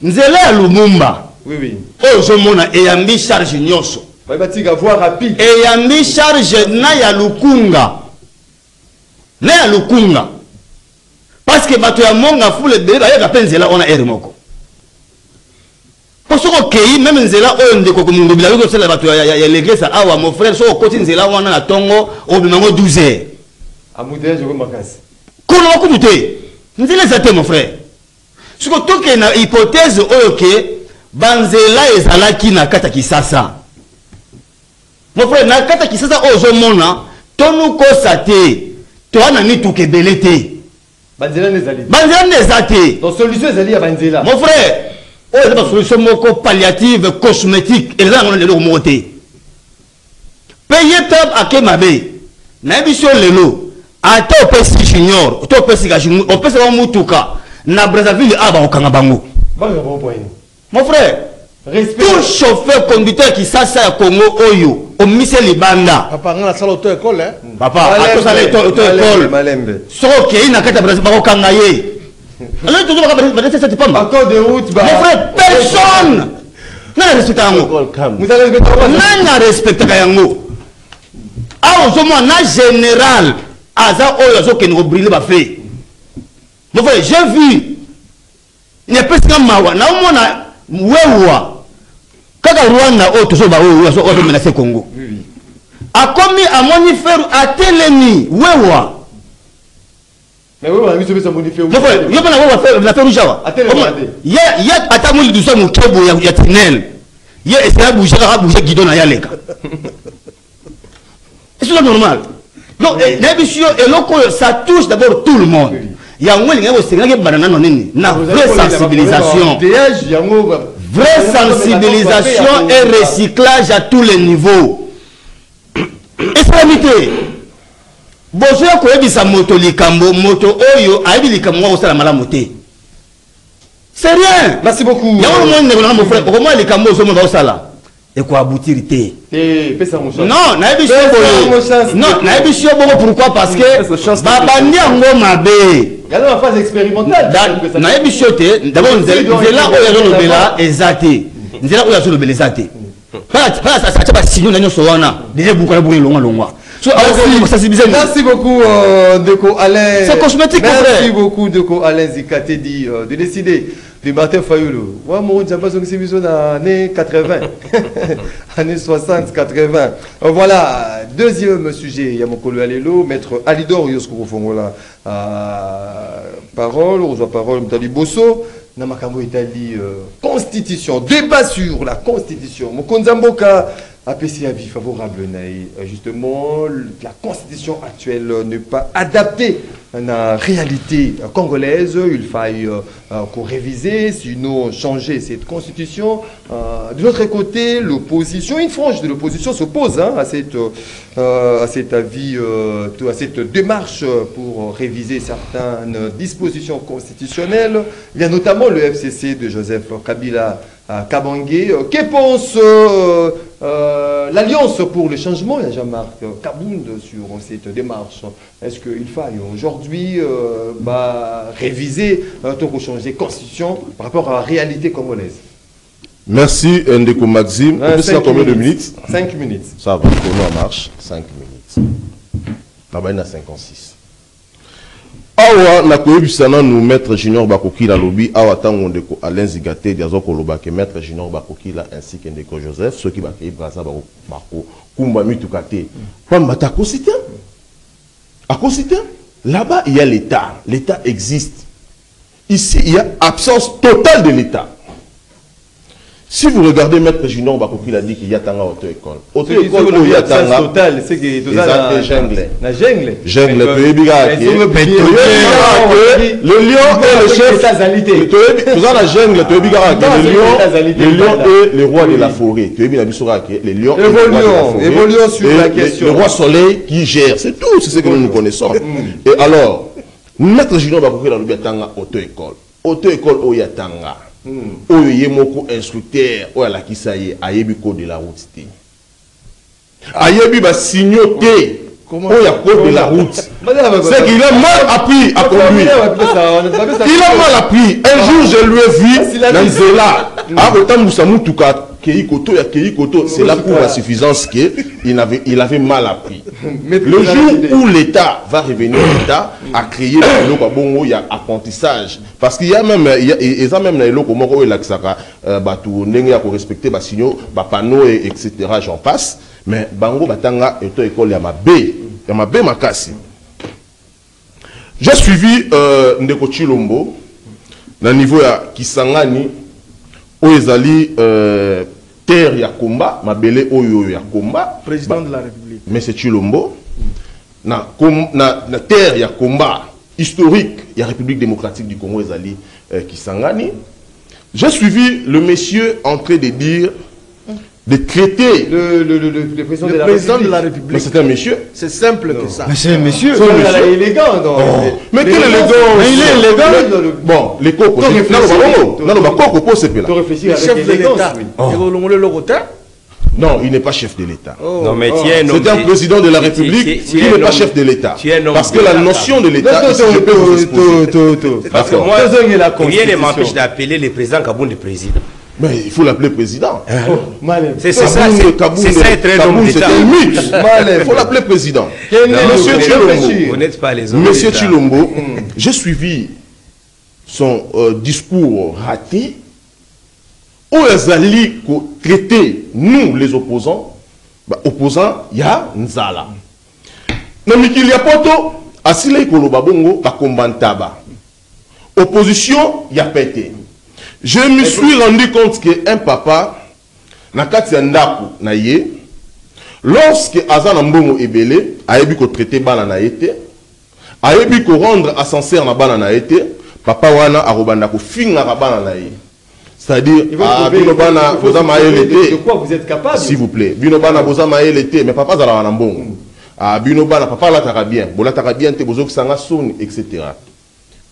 Nzela Lumumba, oh, je m'en ai ambi charge nyoso. Et ambi charge na ya lukunga. Na ya lukunga. Parce que bato ya monga fule de ba ya penzela on a ermoko. Parce que même nzela o ndeko ko mungu bila ko sala bato ya l'église awa mon frère so ko tinzela wana na tongo o bimango 12h. Amude je ko makasi. Kono ko tuté. Nzela zate mon frère. Siko toke na hypothèse oyo ke banzela ezalaki na kata Kisasa. Mon frère, na kata Kisasa ozo mona tonu ko sate to ana ni tukebelete banzela nezali donc solution ezali ya banzela mon frère oh c'est pas solution moko palliative cosmétique et là on le monter payer tab akemabe na biso lelo ata opesi junior to opesi gajimu opesi wa mutuka na Brazzaville aba okanga bango mon frère respect tout chauffeur conducteur qui ça ya Congo oyo au mise libanda papa ngala sala auto école hein papa ato sala auto école malembe soki ina kata Brazzaville ba okanga ye alors tout ba cette pamba accord de route ba mon frère personne n'a respecté yango vous allez respecter n'a respecté yango ah au na général aza oyo zo kengo briller ba fait mon frère j'ai vu ne peut pas mawa na mona wewa kaka Rwanda o tozo ba o so o menacer Congo a commis à monifère à telemi wewa mais wewa mi sobe sa monifère yo bana wewa faire la faire jawa ya ata mo lidusa mo kebo ya tunnel ya essa bouger guidon na yaleka c'est normal donc l'ambition et loko ça touche d'abord tout le monde. Il y a un moment où c'est que banana non nini na vraie sensibilisation. Vraie sensibilisation et recyclage à tous les niveaux. Extrémité. Bozoya ko ebisa moto likambo moto oyo aibi likambo wa osala malamu te. C'est rien. Merci beaucoup. Il y a un moment où mon frère comment likambo zo mo ba osala et quoi aboutir te. Non, na ebi chance. Non, na ebi chance pourquoi parce que baba ni ngo mabe. Il y a une phase expérimentale. Na ebi chance d'abord nzela oyo zo lobela ezate. Nzela oyo zo lobela ezate. Pas ça pas signer na nyoso wana. Déjà beaucoup na buri longwa. Merci beaucoup Deko Alain. C'est cosmétique. Merci beaucoup Deko Alain Zikate dit de décider de Martin Fayulu. Moi, mon Dieu, c'est mis dans années 80, années 60, 80. Voilà, deuxième sujet, il y a mon collègue Alélo, maître Alidor Yosko Fongola. Parole, on reçoit parole, Mtali Bosso. Namakambo Italie, constitution, débat sur la constitution. Mon Konzamboka a PC avis favorable. Justement, la constitution actuelle n'est pas adaptée à la réalité congolaise. Il faille qu'on réviser, sinon changer cette constitution. De l'autre côté, l'opposition, une frange de l'opposition s'oppose à cet avis, à cette démarche pour réviser certaines dispositions constitutionnelles. Il y a notamment le FCC de Joseph Kabila Kabangé. Que pense l'Alliance pour le changement, il y a Jean-Marc Kabound sur cette démarche? Est-ce qu'il faille aujourd'hui réviser, pour changer la constitution par rapport à la réalité congolaise? Merci Ndeko Maxime. On peut faire combien de minutes? 5 minutes. Ça va, on marche. 5 minutes. Là-bas, il y a 56. Awa na koyebisana nous maître Junior Bakokila lobby awa tango ndeko Alain Zigate diazo koloba ke maître Junior Bakokila ainsi que ndeko Joseph ceux qui bakei braza bako kumba mitukate pamba ta cosité à cosité là-bas il y a l'état existe ici il y a absence totale de l'état. Si vous regardez maître Junior Bakokila dit qu'il y a tanga auto-école. Auto-école où il y a tanga total, c'est que tout ça la jungle. La jungle. Jungle le lion est le chef. Tout ça la jungle, le lion est le roi de la forêt. Tu es bien les lions. Évoluons sur la question. Le roi soleil qui gère, c'est tout, c'est ce que nous connaissons. Et alors, maître Junior Bakokila dit tanga auto-école. Auto-école où il y a tanga. Oyo moko instructeur oyo la kisaye ayebi code de la route té ayebi ba signaux té oyo code de la route c'est qu'il a mal appris à conduire. Il a mal appris. Un jour je lui ai vu dans Zela a autant musamutuka Keikoto ya Keikoto, c'est là pour la suffisance qu'il avait mal appris. Le jour où l'État va revenir, l'État a créé il y a apprentissage. Parce qu'il y a même, il y a même les locaux où il y a respecter les signaux, les panneaux, etc. J'en passe. Mais Bango Batanga est une école, il y a ma B, Makasi. J'ai suivi Ndeko Chilombo, dans le niveau de Kisangani, où ils allaient terre ya combat, mabele oyo ya combat, président de la République. Mais c'est Chilombo, na terre ya combat historique, la République démocratique du Congo, ils allaient Kisangani. J'ai suivi le monsieur en train de dire, de traiter le président, de la République. Mais c'est un monsieur. C'est simple que ça. Mais c'est un monsieur. Il est élégant. Mais quel élégant? Mais il est élégant. Bon, les cocos. Tu réfléchis avec chef de l'État. Non, il n'est pas chef de l'État. Non, mais c'est un président de la République qui n'est pas chef de l'État. Parce que la notion de l'État, je peux vous exposer. Parce que moi, rien ne m'empêche d'appeler le président Kabound le président. Mais il faut l'appeler président. C'est ça, c'est très long d'État. C'est un mythe. Il faut l'appeler président. Monsieur Chilombo, vous n'êtes pas les hommes. Monsieur Chilombo, j'ai suivi son discours raté. Où les alliés traiter nous les opposants, opposants, il y a Nzala. Il y a poto, asile koloba bongo, ba kombantaba. Opposition, il y a pété. Je me suis rendu compte qu'un papa, nakati ndaku na ye, lorsque Azana Mbongo ebele, ayebi ko traiter bana na yete, ayebi ko rendre ascenseur na bana na yete, papa wana arobanda ko finga bana na ye. C'est-à-dire, de quoi vous êtes capable? S'il vous plaît, Binobana Bozama l'été, mais papa Zara Nambon. Binobana, papa là t'as bien, Bola t'as bien, t'es Bozok Sanga Son, etc.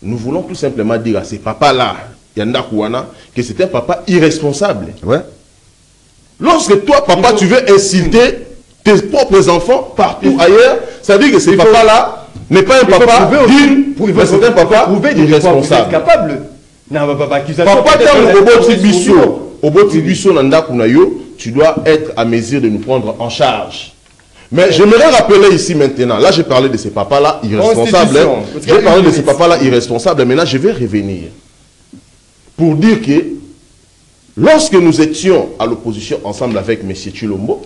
Nous voulons tout simplement dire à ces papas-là, Yanda Kouana, que c'est un papa irresponsable. Ouais. Lorsque toi, papa, tu veux insulter tes propres enfants partout ailleurs, ça veut dire que ce papa-là n'est pas un papa digne, mais c'est un papa irresponsable. Vous êtes capable? Non, papa, tu dois être à mesure de nous prendre en charge. Mais j'aimerais rappeler ici maintenant, là j'ai parlé de ces papas-là irresponsables. J'ai parlé de ces papas-là irresponsables, maintenant je vais revenir. pour dire que lorsque nous étions à l'opposition ensemble avec M. Tshilombo,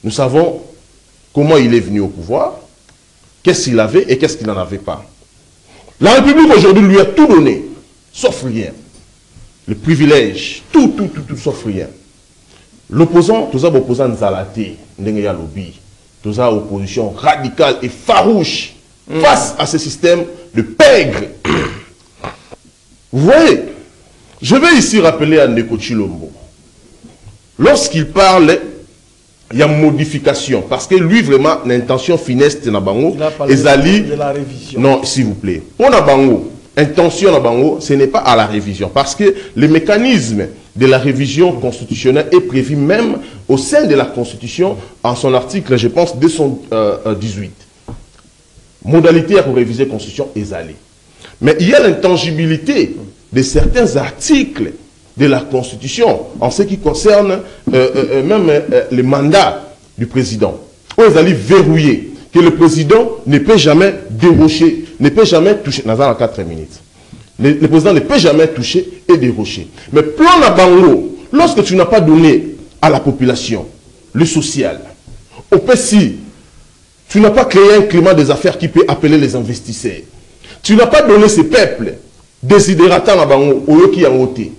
nous savons comment il est venu au pouvoir, qu'est-ce qu'il avait et qu'est-ce qu'il n'en avait pas. La République aujourd'hui lui a tout donné, sauf rien. Le privilège, tout, sauf rien. L'opposant, tout ça, l'opposant Nzalate, Ndengeya Lobby, tout ça, opposition radicale et farouche face à ce système de pègre. Vous voyez, je vais ici rappeler à Ndeko Tshilombo, lorsqu'il parle, il y a modification, parce que lui, vraiment, l'intention funeste de Nabango, de la révision. Non, s'il vous plaît. Pour Nabango, intention Nabango, ce n'est pas à la révision, parce que le mécanisme de la révision constitutionnelle est prévu même au sein de la Constitution, en son article, je pense, 218. Modalité à réviser la Constitution est allée. Mais il y a l'intangibilité de certains articles de la Constitution en ce qui concerne même les mandats du président. Où ils allaient verrouiller que le président ne peut jamais dérocher, ne peut jamais toucher. Dans 4 minutes. Le président ne peut jamais toucher et dérocher. Mais plan à Bango, lorsque tu n'as pas donné à la population le social, au PSI, tu n'as pas créé un climat des affaires qui peut appeler les investisseurs. Tu n'as pas donné ces peuples désidératants à Bango, au qui a voté.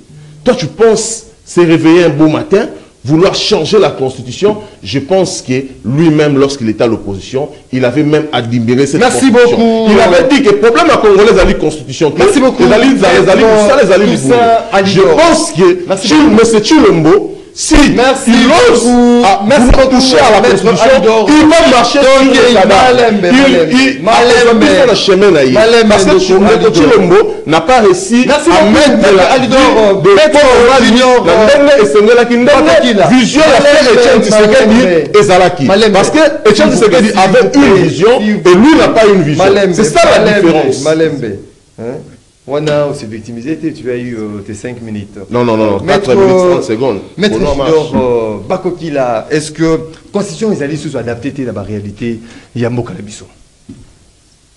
Toi, tu penses se réveiller un beau matin, vouloir changer la constitution. Je pense que lui-même, lorsqu'il était à l'opposition, il avait même admiré cette Merci constitution. beaucoup. Il avait dit que le problème à Congolais, c'est la constitution. Merci beaucoup. Je pense que M. Tshilombo, si il ose toucher à la constitution, il va marcher sur le cadavre. Il a le chemin naïf. Parce que Tshilombo n'a pas réussi à mettre la vision parce que Etienne Tshisekedi avait une vision et lui n'a pas une vision. C'est ça la différence. Malembe. On s'est victimisé, tu as eu tes 5 minutes. Non, 4 minutes 30 secondes. Maître Bakokila, est-ce que la Constitution est allée sous adapter à la réalité? Il y a Mokalabiso.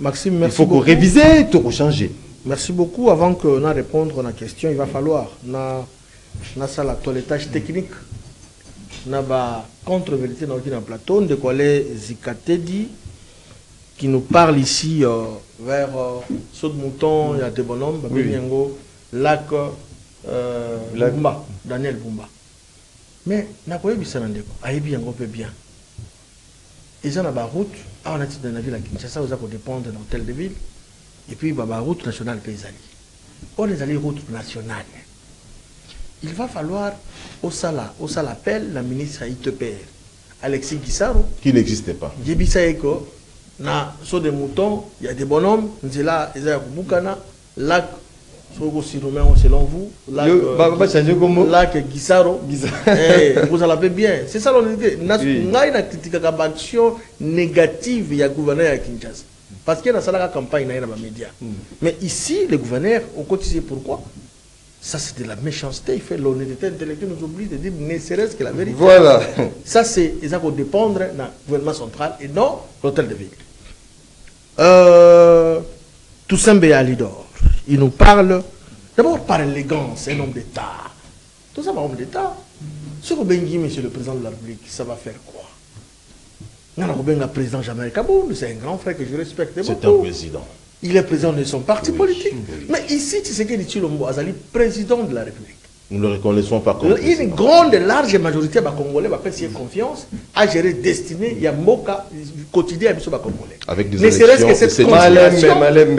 Maxime, merci. Il faut qu'on révise, tout changer. Merci beaucoup. Avant que nous répondions à la question, il va falloir la toilettage technique. Na ba contre-vérité dans le plateau de quoi les Zikatedi qui nous parle ici vers Saut de Mouton, il y a des bonhommes, Lac Bumba, Daniel Bumba. Mais n'a pas eu ça dans le Aïbi un peu bien. Ils ont la route, on a dit dans la ville à Kinshasa, vous avez dépendre de l'hôtel de ville, et puis la route nationale paysanie. On les allés route nationale. Il va falloir au Sala appelle la ministre ITPR, Alexis Guissaro, qui n'existait pas. Yebisaeko, na Saut de Mouton, il y a des bonhommes, Nzela, Ezaya Kubukana, Lac, selon vous, Lac Guissaro, vous en l'avez bien. C'est ça l'idée. Nous avons critiqué l'action négative du gouverneur à Kinshasa. Parce qu'il y a une campagne dans les médias. Mais ici, les gouverneurs ont cotisé pourquoi? Ça, c'est de la méchanceté. Il fait l'honnêteté intellectuelle, nous oblige de dire ne serait-ce que la vérité. Voilà. Ça, c'est ça qu'on dépendre du gouvernement central et non l'hôtel de ville. Toussaint Béa Lidor, il nous parle d'abord par élégance, un homme d'État. Tout ça, un homme d'État. Ce que Bengi, monsieur le président de la République, ça va faire quoi? Le président Jamel Kaboul, c'est un grand frère que je respecte beaucoup. C'est un président. Il est président de son parti politique. Mais ici, tu sais qu'il est le président de la République. Nous ne le reconnaissons pas comme président. Une grande et large majorité des Congolais va faire confiance à gérer destinée, il y a Moka quotidien à des Congolais. Avec des mais c'est reste que cette considération,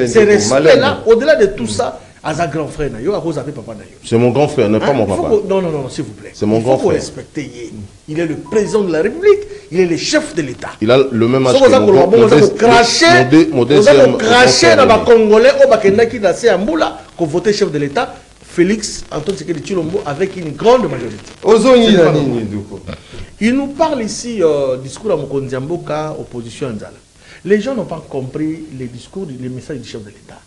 c'est respect-là, au-delà de tout ça, à un grand frère, c'est mon grand frère, n'est pas mon papa. Non, s'il vous plaît. C'est mon grand frère. Il faut respecter. Il est le président de la République, il est le chef de l'État. Il a le même âge que mon grand frère. Vous avez craché dans les Congolais, qui ont voté chef de l'État, Félix Antoine Tshisekedi Tshilombo, avec une grande majorité. Il nous parle ici discours à Mokonzi Mboka, opposition à Nzala. Les gens n'ont pas compris les discours, les messages du chef de l'État.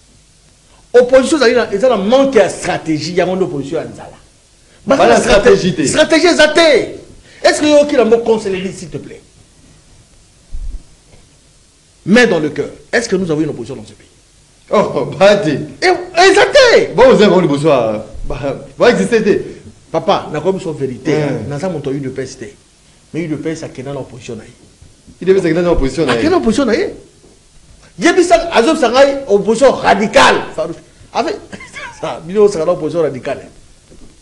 Opposition, ils ont un manque de stratégie. Il y a une opposition à Nzala. La stratégie. Stratégie est. Est-ce qu'il y a aucun mot conseiller, s'il te plaît? Mets dans le cœur. Est-ce que nous avons une opposition dans ce pays? Oh, Badi. Exacté. Bon, vous avez besoin. va exister. Papa, n'a comme son vérité. N'a pas monté une PST. Mais une PST a qui est dans l'opposition. Il devait être dans l'opposition. À quelle opposition il y a des opposition radicale. Avec ça, il y a une opposition radicale.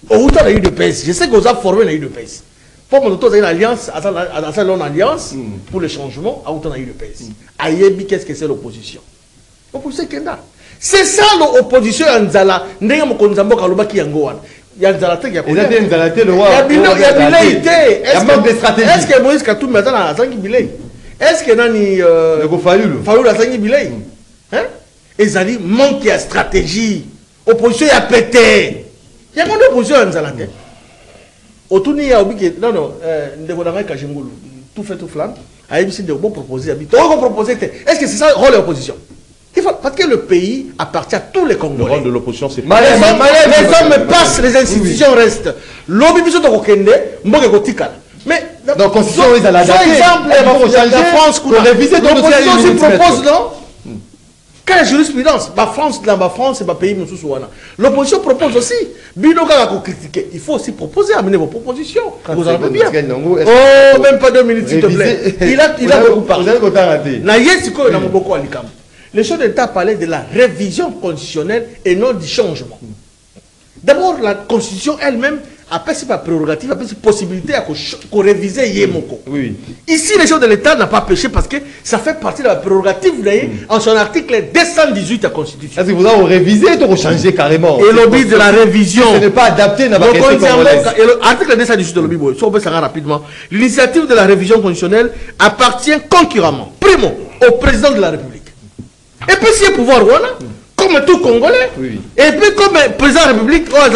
Autant il y a eu de PS. Je sais qu'on a formé une PS. Pour mon autre, il y a une alliance, une alliance pour le changement, autant il y a eu de PS. Aïebi, qu'est-ce que c'est l'opposition? L'opposition Kenda. C'est ça l'opposition Anzala. N'est-ce pas qu'on a un qui yangoan. Il y a Nzala qui a il y a Nzala le roi. Il y a il y a manque de stratégie. Est-ce que Moïse Katou maintenant a 5 bilets? Est-ce que Nani le Falou a 5 bilets? Hein? Et ça dit manque de stratégie. Opposition a pété. Il y a une opposition Nzala. Autour il y a non non, Ndebonanga Kajengulu, tout fait tout flamme. Aïbisi de bon proposer habiter. On va proposer. Est-ce que c'est ça le rôle de l'opposition? Parce que le pays appartient à tous les Congolais. Le rôle de l'opposition, c'est les hommes passent, les institutions restent. L'objet de Rokende, Mboge Kotikala. Mais dans la constitution, ils allaient adapter. Par exemple, la France, pour réviser l'opposition aussi propose, non? Quelle jurisprudence? La France, c'est un pays Moussouana. L'opposition propose aussi. Binoga va critiquer. Il faut aussi proposer, amener vos propositions. Vous en avez bien. Oh, même pas 2 minutes, s'il te plaît. Il a beaucoup parlé. Les chefs d'État parlaient de la révision constitutionnelle et non du changement. D'abord, la Constitution elle-même a pas cette prérogative, a pas cette possibilité à réviser Yemoko. Oui. Ici, les chefs de l'État n'ont pas péché parce que ça fait partie de la prérogative en son article 218 de la Constitution. Est-ce que vous avez révisé ou changé carrément? Et l'objet de la révision. Ce n'est pas adapté, n'a pas été et l'article 218 de l'objet, si on peut s'en rapidement, l'initiative de la révision constitutionnelle appartient concurremment, primo, au président de la République. Et puis si le pouvoir comme tout Congolais, oui. Et puis comme président de la République, on a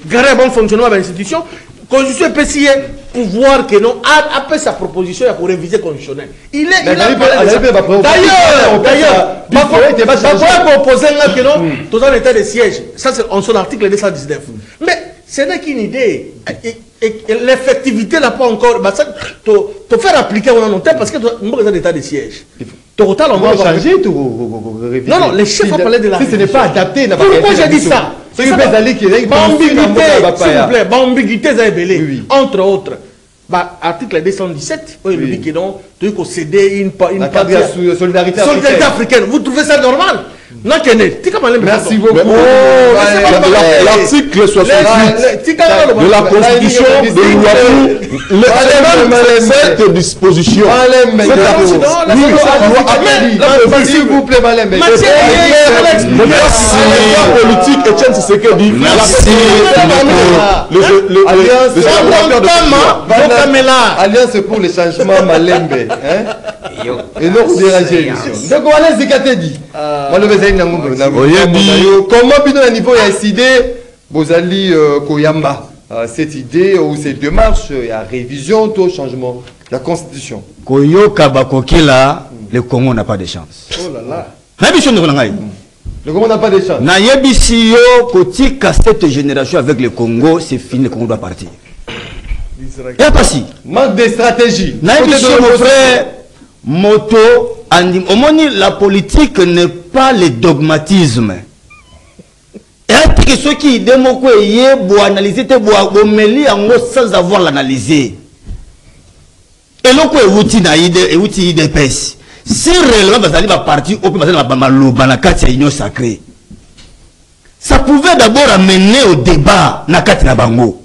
garé un bon fonctionnement de l'institution, constitution peut s'y pouvoir que non, après sa proposition pour réviser constitutionnel. Il est d'ailleurs, va proposer que non, dans un état de siège, ça c'est en son article 219. Mais ce n'est qu'une idée. Et l'effectivité n'a pas encore. Tu faire appliquer au long terme parce que nous avons un état de siège. Total, on va changer réviser. Non, les chefs ont parlé de la. Si ce n'est pas adapté, pourquoi j'ai dit ça? C'est une ambiguïté, ambiguïté, entre autres. Article 217, il dit que non, tu dois céder une partie. Solidarité africaine. Vous trouvez ça normal? Merci beaucoup. L'article 68 de la Constitution de l'Ouattara, cette disposition. S'il vous plaît, Malem. Merci. Politique, Etienne Tshisekedi. Merci. Alliance pour le changement, Malembe. Et non, vous dérangez. Donc, on va laisser Katedi. Comment bien au niveau il y a cette idée Bozali Koyamba cette idée ou cette démarche il y a révision tout changement de la constitution Koyoka Bakokila le Congo n'a pas de chance. Oh là là. Le Congo n'a pas de chance. Na yebisi yo kotika cette génération avec le Congo c'est fini, le Congo doit partir. Et pas si manque de stratégie. Na yebisi mon frère moto andi omoni la politique n'est pas le dogmatisme. Et que ceux qui démoko yé bo analyser te bo meli ango sans avoir l'analyser. Et loko euti na ide euti ide pes. Si réellement bazali ba parti au bazali ba maloba na kati ya union sacrée. Ça pouvait d'abord amener au débat na kati na bango.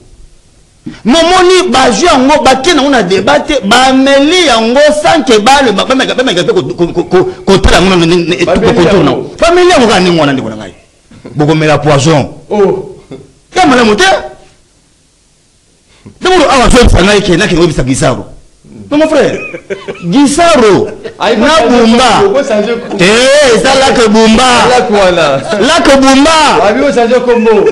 Momoni ba jeu ango ba kena on a débatté ba meli ango sans que ba le ba ko tala ngona ko tourna. Famille ango ka ni ngona ndiko ngai. Boko mela poison. Oh. Kama la moté. D'abord awa so sangai ke na ke obisa Gisaro. Mon frère, Gisaro na Bumba. Ça là que Bumba. Là que Bumba.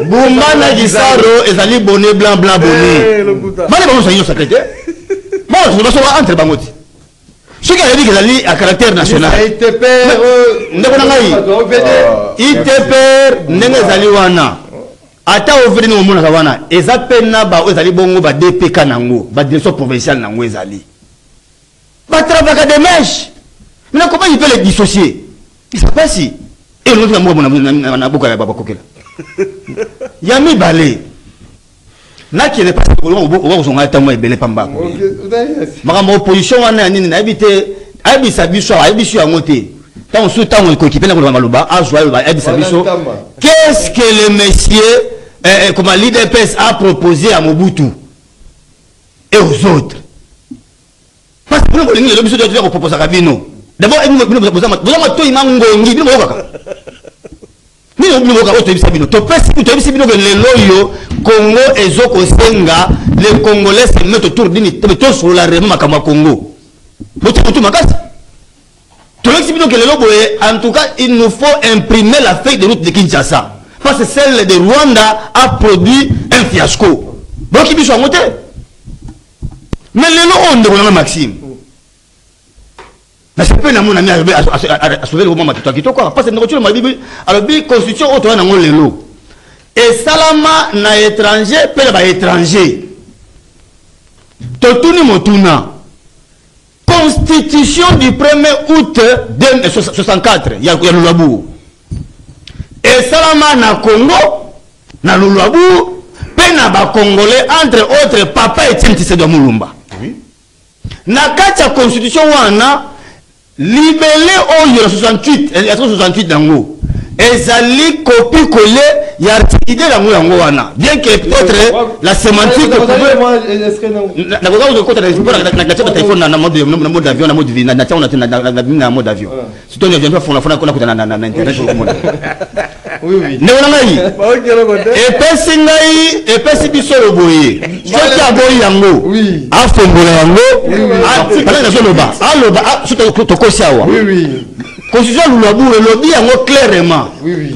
Bumba na Gisaro ezali bonnet blanc bonnet. Mane ba so sacré. Moi je dois savoir entre bangoti. Ce qui a dit que ezali à caractère national. ITPR ndenge ezali wana. Ata oveni no mona wana eza pena ba ezali bongo ba DPK nango, ba direction provinciale nango ezali. Ba travailler des mèches. Mais comment il peut les dissocier? Il sait pas si. Et l'autre moi na boka ya baba kokela. Yami balé. Na qui n'est pas on a tellement belé pamba. Ma opposition on a ni na habité habisa biso habisu ngoté. Tant sous temps ko équipé na ko maloba a joie habisa biso. Qu'est-ce que le monsieur comme l'IDPS a proposé à Mobutu et aux autres? Parce que nous les biso doit proposer à Rabino. D'abord vous avez tout imangongi bino kaka. Ni on bino kaka to bisabino. To pesi to bisabino que les loyo Congo et Zoko Senga, les Congolais se mettent autour d'une tête sur la remma comme Congo. Tout makasi. To bisabino que les loyo en tout cas il nous faut imprimer la feuille de route de Kinshasa. Parce que celle de Rwanda a produit un fiasco. Donc il sont montés. Mais les loyo on de Maxime. Mais c'est pas un ami à sauver le moment tout à quoi. Parce que nous retrouvons ma Bible, alors la constitution autour de nous. Et Salama na étranger, pele ba étranger. Totuni Motuna. Constitution du 1er août 1964, il y a Lulabou. Et Salama na Congo, na Lulabou, pena ba Congolais, entre autres, Papa Etienne Tshisekedi Mulumba. Oui. Na kacha constitution wana, libellé au 68, il y a 68 d'ango. Ezali copie collée, il y a articulé la wana. Bien que peut-être la sémantique pouvait. La de côté de téléphone dans mode d'avion, dans mode vie, dans mode d'avion. Si tu as un avion, on a internet. Oui, oui. Et Pessingaï, et Pessibisolo Boye. Je suis à Boyango. Oui. À Fongolango. À Tokosiawa. Oui, oui. Constitution Lulabou, le lobby a clairement. Oui, oui.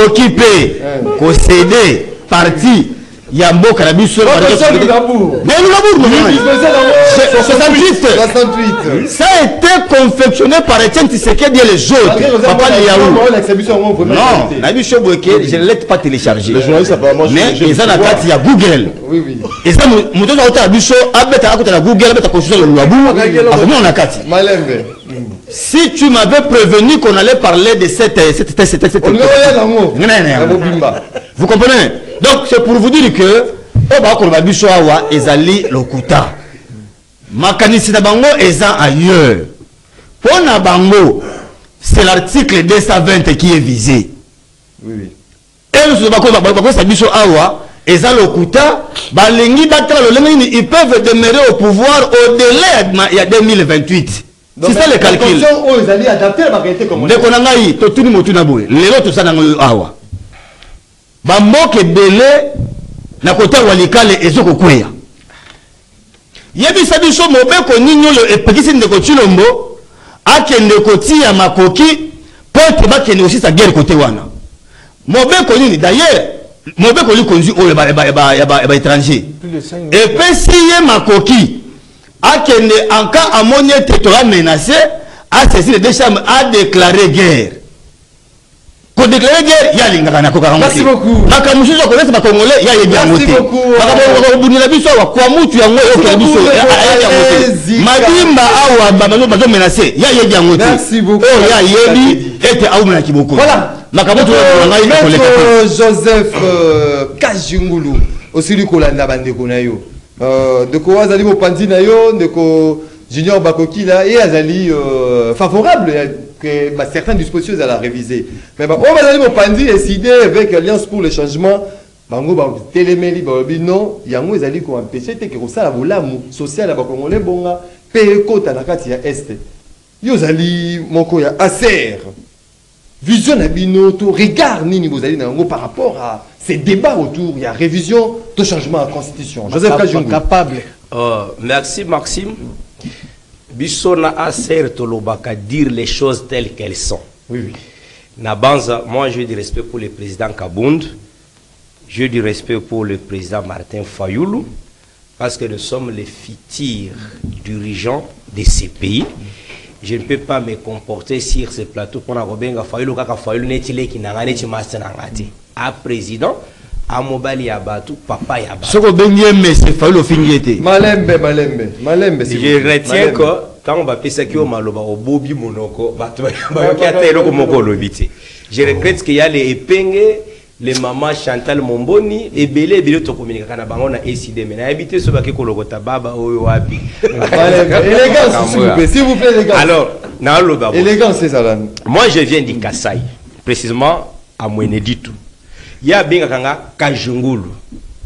Occupé, concédé, parti. Yambo Karabiso. Mais Lulabou, 68. Ça a été confectionné par Etienne Tshisekedi et les autres. Papa Liaou. Non, Nabicho Boeke, je ne l'ai pas téléchargé. Mais ils ont la carte, il y a Google. Oui, oui. Et ça, mon tour à Bicho, Abeta à côté de Google, Abeta Constitution Lulabou. Après, on a carte. Si tu m'avais prévenu qu'on allait parler de cette vous comprenez? Donc c'est pour vous dire que Oba Kolbabicho Awa ezali lokuta. Makanisi na bango eza ailleurs. Pour na bango, c'est l'article 220 qui est visé. Oui, oui. Et nous sommes Bicho Awa eza lokuta, balengi batala lolengini, ils peuvent demeurer au pouvoir au-delà il y a 2028. C'est ça le calcul. Ils allaient adapter la réalité comme on dit. Dekonangai totuni motuna boy. Lelo to sana awa. Ba moke belé na kota walikale ezoko kweya. Yebi sabiso mobeko ninyo le epekisi ndeko chilombo akende kotia makoki pote bakende aussi sa guerre côté wana. Mobeko nini d'ailleurs mobeko li konzi oyo ba étranger. Et pesiye makoki akende en cas amonie territoire menacé a saisi les deux chambres a déclaré guerre. Pour déclarer guerre, il y a l'ingana koka. Merci beaucoup. Makamushi zo connaître ba congolais, il y a les bien moté. Makabo bunila biso wa kwa mutu yango yo biso madimba awa bazo menacé, il y a les bien moté. Merci beaucoup. Oh ya yebi était auma kiboko. Voilà. Makabo to ngai Joseph Kajungulu aussi lui kolanda bandeko na yo. De quoi Azali Mopandi na yo, de quoi Junior Bakoki là, et Azali favorable que certaines dispositions à la réviser. Mais bon, Azali Mopandi décidé avec Alliance pour le changement, bango ba téléméli ba bino, yango Azali ko empêcher te que ça la volamu social à Bakongolais bonga, pe kota na kati ya est. Yo Azali moko ya aser. Vision à bino to regard nini bozali na ngo par rapport à ces débats autour, il y a révision de changement à la Constitution. Joseph Kajungu. Capable. Merci Maxime. Bissona a certes l'obaka dire les choses telles qu'elles sont. Oui, oui. Nabanza, moi j'ai du respect pour le président Kabound, j'ai du respect pour le président Martin Fayoulou, parce que nous sommes les futurs dirigeants de ces pays. Je ne peux pas me comporter sur ce plateau pour Narobenga Fayoulou, kaka Fayoulou netile qui n'a rien été masterangati. À président, à Mobali Abatu, papa Yabatu. Ce que Benye mais c'est Fayoulou fingete. Malembe. Je retiens que quand on va passer au Maloba au Bobi Monoko, Je regrette qu'il y a les Epenge, les mamans Chantal Momboni, et Belé, to communiquer quand on a décidé. Mais habité ce baquet kologota baba wapi. Élégance, s'il vous plaît, élégance. Alors, élégance, c'est ça là. Moi, je viens du Kasaï, précisément à Moueneditu. Il y a bien Kajungulu.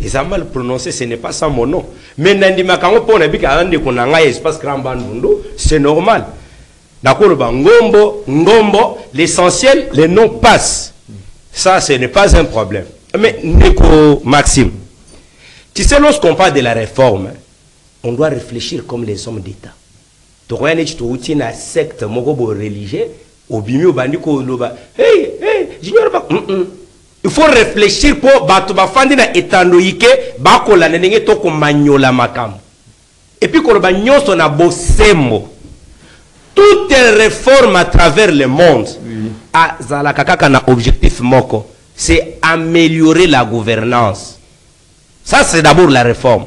Et ça mal prononcé, ce n'est pas ça mon nom. Mais Nandima Kango pour ne pas qu'on a un espace grand bandundo, c'est normal. D'accord, Ngombo, l'essentiel, les noms passent. Ça, ce n'est pas un problème. Mais Nico Maxime, tu sais, lorsqu'on parle de la réforme, on doit réfléchir comme les hommes d'État. Tu vois, tu as une secte religieuse, au bimio bandiko loba. Hey, j'ignore pas. Il faut réfléchir pour batuba fandi na etanoike bako la nenenge toko manyola makam. Et puis koloba nyonso na bosemo. Toutes les réformes à travers le monde a zalakaka na objectif moko, c'est améliorer la gouvernance. Ça c'est d'abord la réforme.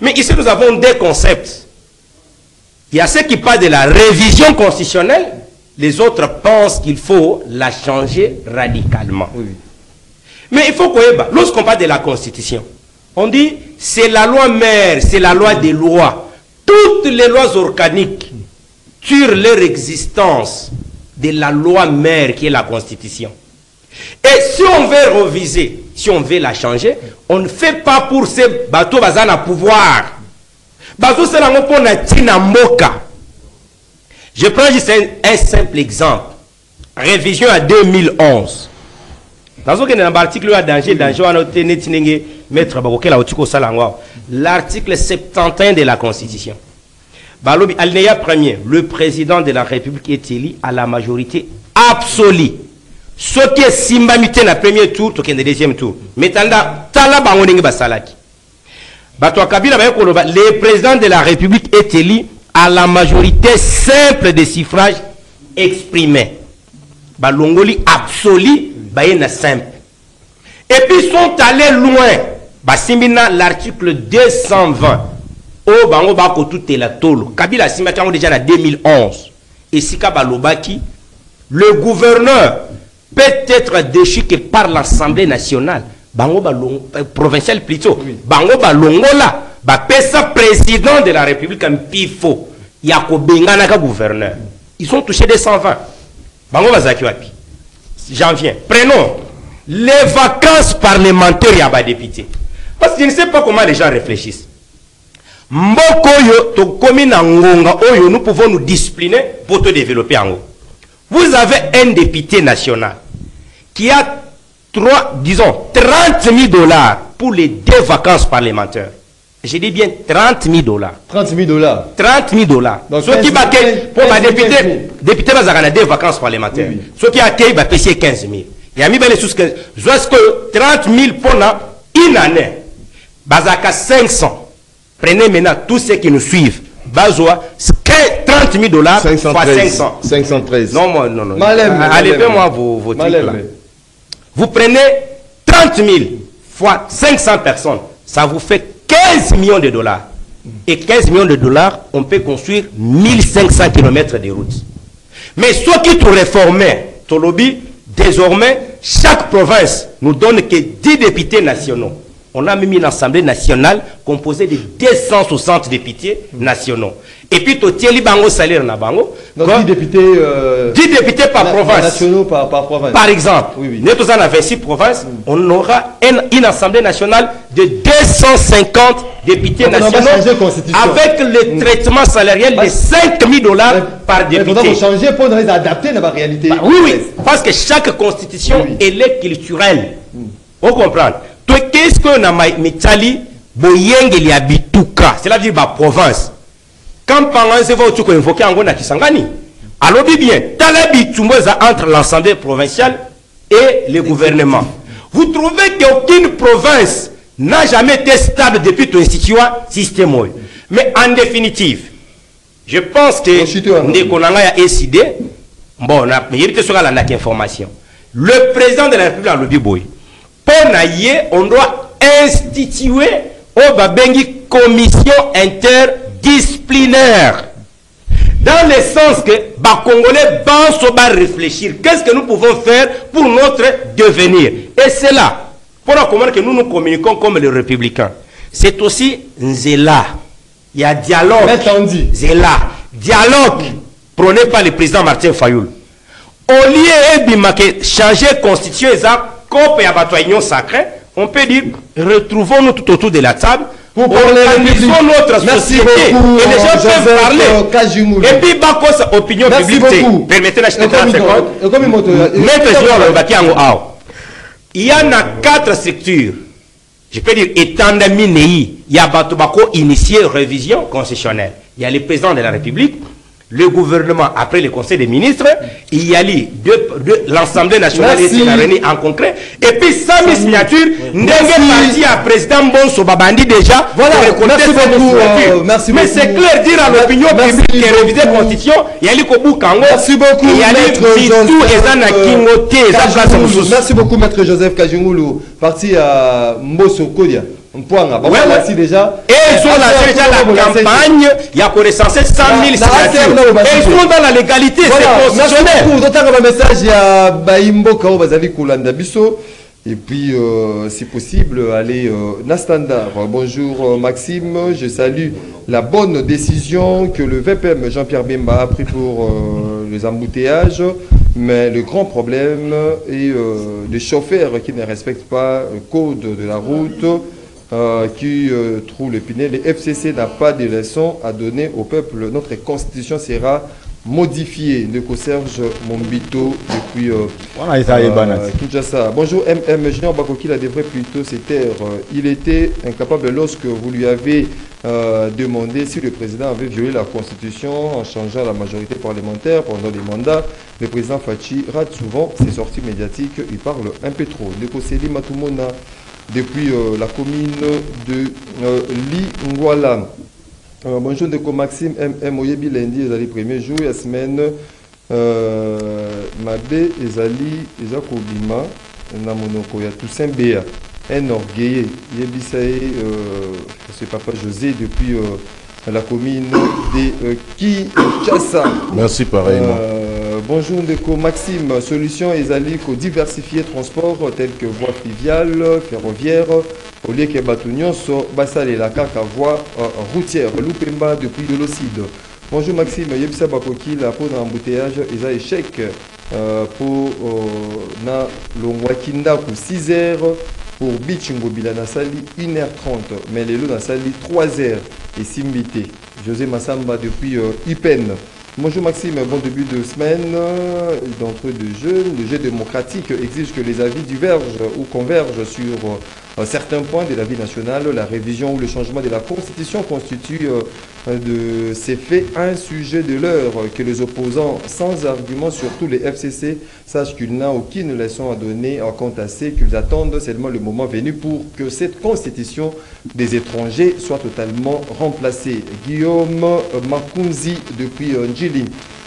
Mais ici nous avons deux concepts. Il y a ceux qui parlent de la révision constitutionnelle, les autres pensent qu'il faut la changer radicalement. Mais il faut qu'on ait, lorsqu'on parle de la Constitution, on dit c'est la loi mère, c'est la loi des lois. Toutes les lois organiques tirent leur existence de la loi mère qui est la Constitution. Et si on veut reviser, si on veut la changer, on ne fait pas pour ces bateaux bazan à pouvoir. Bateau c'est la moka. Je prends juste un simple exemple. Révision à 2011. Dans l'article l'article 71 de la Constitution. Alinéa 1er, le président de la République est élu à la majorité absolue. Ce qui est simbamuté dans le premier tour, tout le deuxième tour. Mais le président de la République est élu à la majorité simple des suffrages exprimés. Balongoli absolu. Simple. Et puis ils sont allés loin. L'article 220. Oh, bango bako tout est la tolo. Kabila Simatiango déjà en 2011. Et Sika Balobaki, le gouverneur peut être déchu que par l'Assemblée nationale. Bango balongo, provincial plutôt. Bango balongo là. Pesa président de la République en pifo. Yako Benganaka gouverneur. Ils sont touchés des 120. Bango bazaki wapi. J'en viens. Prenons les vacances parlementaires à bas députés. Parce que je ne sais pas comment les gens réfléchissent. Mboko yo to komi na ngonga oyo nous pouvons nous discipliner pour te développer en haut. Vous avez un député national qui a 30 000 $, pour les 2 vacances parlementaires. Je dis bien 30 000 $. 30 000 $. 30 000 $. Donc, ceux qui baquent pour ma député va 2 vacances parlementaires. Ceux qui accueillent va payer 15 000. Il y a mis les sous que 30 000 pour une année. Bazaka 500. Prenez maintenant tous ceux qui nous suivent. Bazoa 30 000 $ fois 500. 513. Non. Allez, faites-moi vos trucs là. Vous prenez 30 000 fois 500 personnes. Ça vous fait 15 millions de $. Et 15 millions de $, on peut construire 1500 km de routes. Mais ceux qui tout réformés, Tolobi, désormais, chaque province nous donne que 10 députés nationaux. On a même une assemblée nationale composée de 260 députés nationaux. Et puis, tu as bango salaire na bango. Donc, 10 députés, 10 députés par province. Nationaux par province. Par exemple, nous sommes dans 26 provinces, on aura une assemblée nationale de 250 députés nationaux avec le traitement salarial de 5 000 $ par député. Il faut changer pour les adapter à la réalité. Oui, parce que chaque constitution elle est culturelle. On comprend. Qu'est-ce qu'on a Mitali Boyengeli Abituka, c'est la ville de la province. Quand pendant ce vote, tu peux invoquer en Gona Kisangani. Alors, bien, entre l'Assemblée provinciale et le gouvernement. Vous trouvez qu'aucune province n'a jamais été stable depuis tout institut système. Mais en définitive, je pense que Ndekonanga a décidé, bon, on a information. Le président de la République a lobby boy. On doit instituer au Babengi commission interdisciplinaire. dans le sens que les Congolais vont réfléchir. Qu'est-ce que nous pouvons faire pour notre devenir? Et c'est là, pour comment que nous nous communiquons comme les républicains. C'est aussi Nzela. Il y a dialogue. Nzela. Dialogue prôné par le président Martin Fayoul. Au lieu de changer la constitution, on peut dire, retrouvons-nous tout autour de la table. Pour organisons notre société beaucoup, et les gens peuvent parler. Et puis, opinion publique, permettez d'acheter 30 secondes. Il y en a 4 structures. Je peux dire, étant donné, il y a Batobako initié révision constitutionnelle. Il y a le président de la République, le gouvernement après le conseil des ministres, il y a l'Assemblée nationale réunie en concret, et puis 100 000 signatures, parti à président Bonso Babandi déjà, voilà, merci beaucoup, mais c'est clair, dire à l'opinion publique qui est révisée la constitution, il y a l'Ikobu Kango, merci beaucoup, il y a merci beaucoup, maître Joseph Kajungulu, parti à Mboso Kodia. Merci déjà. Et ils sont là déjà la campagne, il y a recenser 100 000 signatures. Et ils sont dans la légalité, c'est constitutionnel. Merci beaucoup. Un message, il y a Baimbo Kao Bazavi Koulanda Bisso. Et puis, si possible, aller Nastandar. Bonjour Maxime, je salue la bonne décision que le VPM Jean-Pierre Bemba a pris pour les embouteillages. Mais le grand problème est des chauffeurs qui ne respectent pas le code de la route. Qui trouve le Pinel. Le FCC n'a pas de leçons à donner au peuple. Notre constitution sera modifiée. Le Serge Mombito depuis Kinshasa. Bonjour MM. Junior Bakoki devrait plutôt se taire. Il était incapable lorsque vous lui avez demandé si le président avait violé la constitution en changeant la majorité parlementaire pendant les mandats. Le président Fachi rate souvent ses sorties médiatiques. Il parle un peu trop. Le Koseli Matumona depuis la commune de Lingwala. Bonjour Ndeko Maxime MM Oyebi lundi ezali premier jour la semaine Mabe ezali ezako bima na monoko ya Toussaint Béa un orgueilleux Yebisae c'est papa José depuis la commune de Kinshasa. Merci pareillement. Bonjour Ndeko Maxime, solution ezali ko diversifier transport tel que voie fluviale, ferroviaire, au lieu que Batunion so basale la kaka voie routière, Lupemba depuis de l'Ocide. Bonjour Maxime, Yebisa Bakoki la peau d'embouteillage eza échec pour na longwakinda pour 6 heures pour Bichingobila na sali 1h30 mais les lots na sali 3h et Simbité. José Massamba depuis Ipen. Bonjour Maxime, bon début de semaine. D'entre deux jeunes, le jeu démocratique exige que les avis divergent ou convergent sur certains points de la vie nationale. La révision ou le changement de la Constitution constitue de ces faits un sujet de l'heure que les opposants sans argument, surtout les FCC, sachent qu'il n'a aucune leçon à donner en compte assez, qu'ils attendent seulement le moment venu pour que cette Constitution des étrangers soit totalement remplacée. Guillaume Makunzi depuis Njili.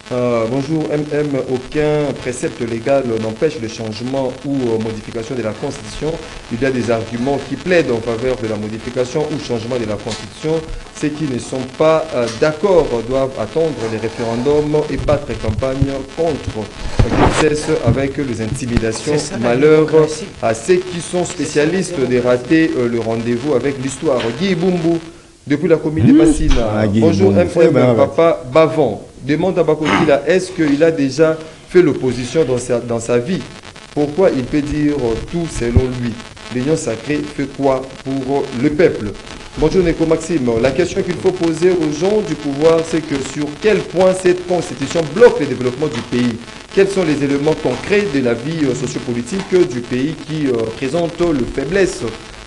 Bonjour MM, aucun précepte légal n'empêche le changement ou modification de la Constitution. Il y a des arguments qui plaident en faveur de la modification ou changement de la Constitution. Ceux qui ne sont pas d'accord doivent attendre les référendums et battre campagne contre qu'ils cessent avec les intimidations. Malheur à ceux qui sont spécialistes de rater le rendez-vous avec l'histoire. Guy Bumbu depuis la commune de Massina. Bonjour MM, Papa Bavon. Demande à Bakokila, est-ce qu'il a déjà fait l'opposition dans sa vie? Pourquoi il peut dire tout selon lui? L'union sacrée fait quoi pour le peuple? Bonjour Neko Maxime, la question qu'il faut poser aux gens du pouvoir, c'est que sur quel point cette constitution bloque le développement du pays? Quels sont les éléments concrets de la vie sociopolitique du pays qui présentent le faiblesse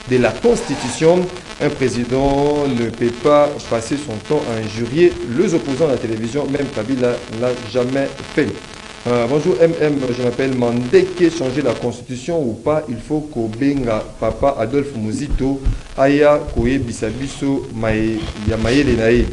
de la Constitution? Un président ne peut pas passer son temps à injurier les opposants à la télévision, même Kabila l'a jamais fait. Bonjour MM, je m'appelle Mandeke, changer la Constitution ou pas, il faut qu'au benga Papa Adolphe Mouzito, Aya Koye Bisabiso, Yamaye Lenae.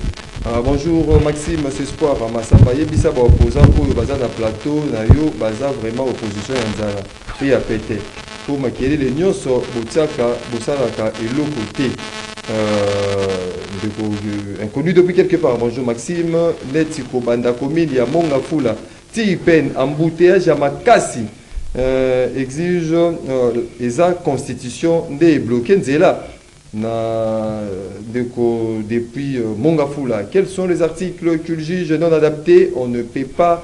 Bonjour Maxime, c'est espoir, Masamba, Yebisaba opposant pour le bazar na plateau, Nayo, bazar vraiment opposition Yanzara, puis à péter. Pour maquiller les nyonso, Botiaka, Bosalaka et l'autre côté. inconnu depuis quelque part. Bonjour Maxime. Netiko Banda Komil, ya Monga Fula. Tipen, embouteillage à Makasi. Exige la constitution des bloqués Nzela. Depuis Mongafula, quels sont les articles que le juge non adaptés? On ne peut pas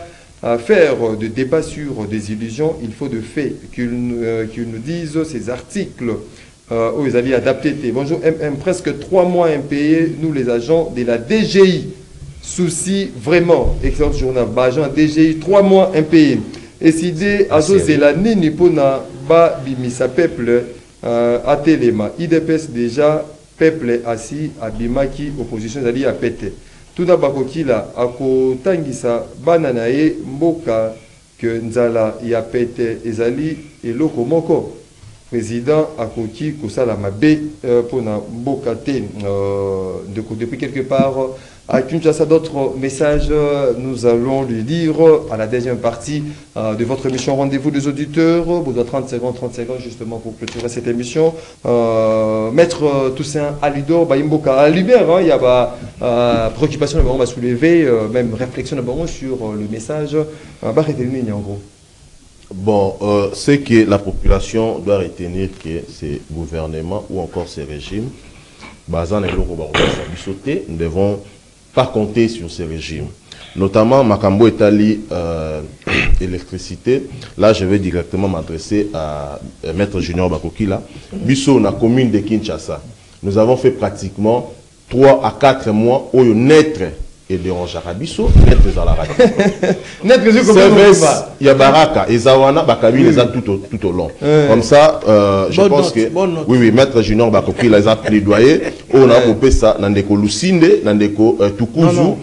faire de débat sur des illusions, il faut de faits qu'ils nous disent ces articles où ils allaient adapter. Bonjour MM, presque 3 mois impayés, nous les agents de la DGI. Souci vraiment, excellent journal, agent DGI, 3 mois impayés. Et si des azozela nini pona ba bimisa peuple Atelema, IDPS déjà, peuple assis, abimaki, opposition zali a pété. Tout d'abord, Kila, ako tangisa, bananae, mboka, que nzala y a pété, ezali, et loko moko. Président Akoki, Kosala Mabe, pour na mboka te, depuis quelque part, à Kinshasa, d'autres messages, nous allons lui dire à la deuxième partie de votre émission Rendez-vous des auditeurs. Vous avez 30 secondes justement pour clôturer cette émission. Maître Toussaint Alidor, Baimboka à Lumière, il y a préoccupation, on va soulever, même réflexion sur le message. En gros. Bon, c'est que la population doit retenir que ces gouvernements ou encore ces régimes, nous devons pas compter sur ces régimes. Notamment, Makambo Etali, électricité. Là, je vais directement m'adresser à Maître Junior Bakokila. Bisso, na commune de Kinshasa. Nous avons fait pratiquement 3 à 4 mois au naître et de Rangarabiso, naître à la radio. Il y a Baraka et Zawana, Bakabi les a tout au long. Comme ça, je pense que oui, Maître Junior Bakokila les a plaidoyé. On a coupé ça dans des Lusinde, dans des Tukuzu.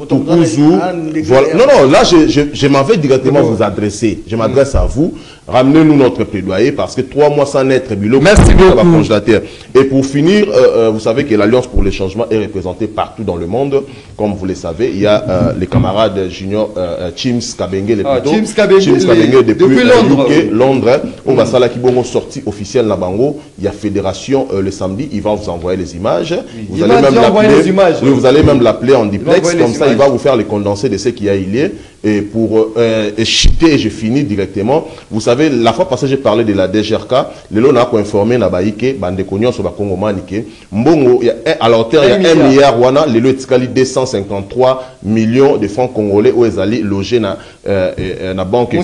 Tukuzu. Non, là, je m'en vais directement vous adresser. Je m'adresse à vous. Ramenez-nous notre plaidoyer parce que 3 mois sans être bilo. Merci beaucoup. Et pour finir, vous savez que l'Alliance pour le changement est représentée partout dans le monde. Comme vous le savez, il y a les camarades juniors Chims Kabenge, Chims Kabenge depuis Londres. On va ça là qui vont sortie officielle na bango. Il y a fédération le samedi. Il va vous envoyer les images. Vous allez même l'appeler. Vous allez même l'appeler en diplex. Comme ça, il va vous faire les condensés de ce qu'il y a il est. Et pour chuter, et je finis directement. Vous savez, la fois passée, j'ai parlé de la DGRK. Le lot n'a informé na baïke, bande konyo sur ba Congo manike. Mbongo, à la hauteur, il y a 1 milliard wana. Le lot est 253 millions de francs congolais où ils allaient loger na banque.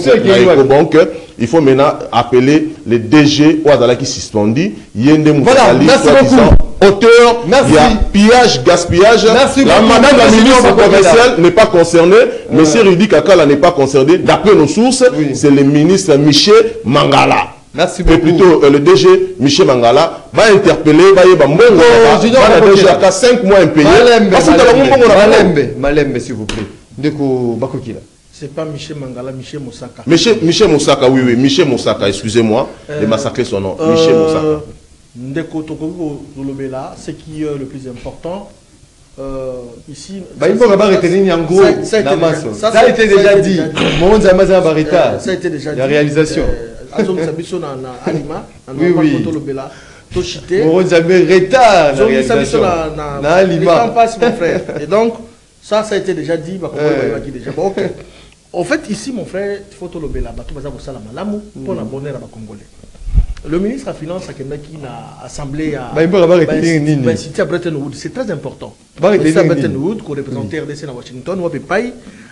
Il faut maintenant appeler les DG ou à qui suspendu. Voilà, merci beaucoup. Auteur, il y a pillage, gaspillage. Merci la madame la ministre provinciale n'est pas concernée. Monsieur Rudi Kakala n'est pas concerné. D'après nos sources, c'est le ministre Michel Mangala. Merci beaucoup. Et plutôt le DG Michel Mangala va interpeller, va y avoir 5 mois impayés. Malembe, s'il vous plaît. Deko Bakokila. C'est pas Michel Mangala, Michel Moussaka. Michel Moussaka, oui, Michel Moussaka, excusez-moi de massacrer son nom. Michel Moussaka. Ndeko Tokoko Zolobela, ce qui est le plus important ici. Ça a été déjà dit. Ça a été déjà dit. La réalisation. Oui, oui. Et donc, ça a été déjà dit. En fait, ici, mon frère, il faut pour la bonne Congolais. Le ministre de la Finance a assemblé à Bretton Woods. C'est très important. C'est à Bretton Woods qu'on représente RDC à Washington. On a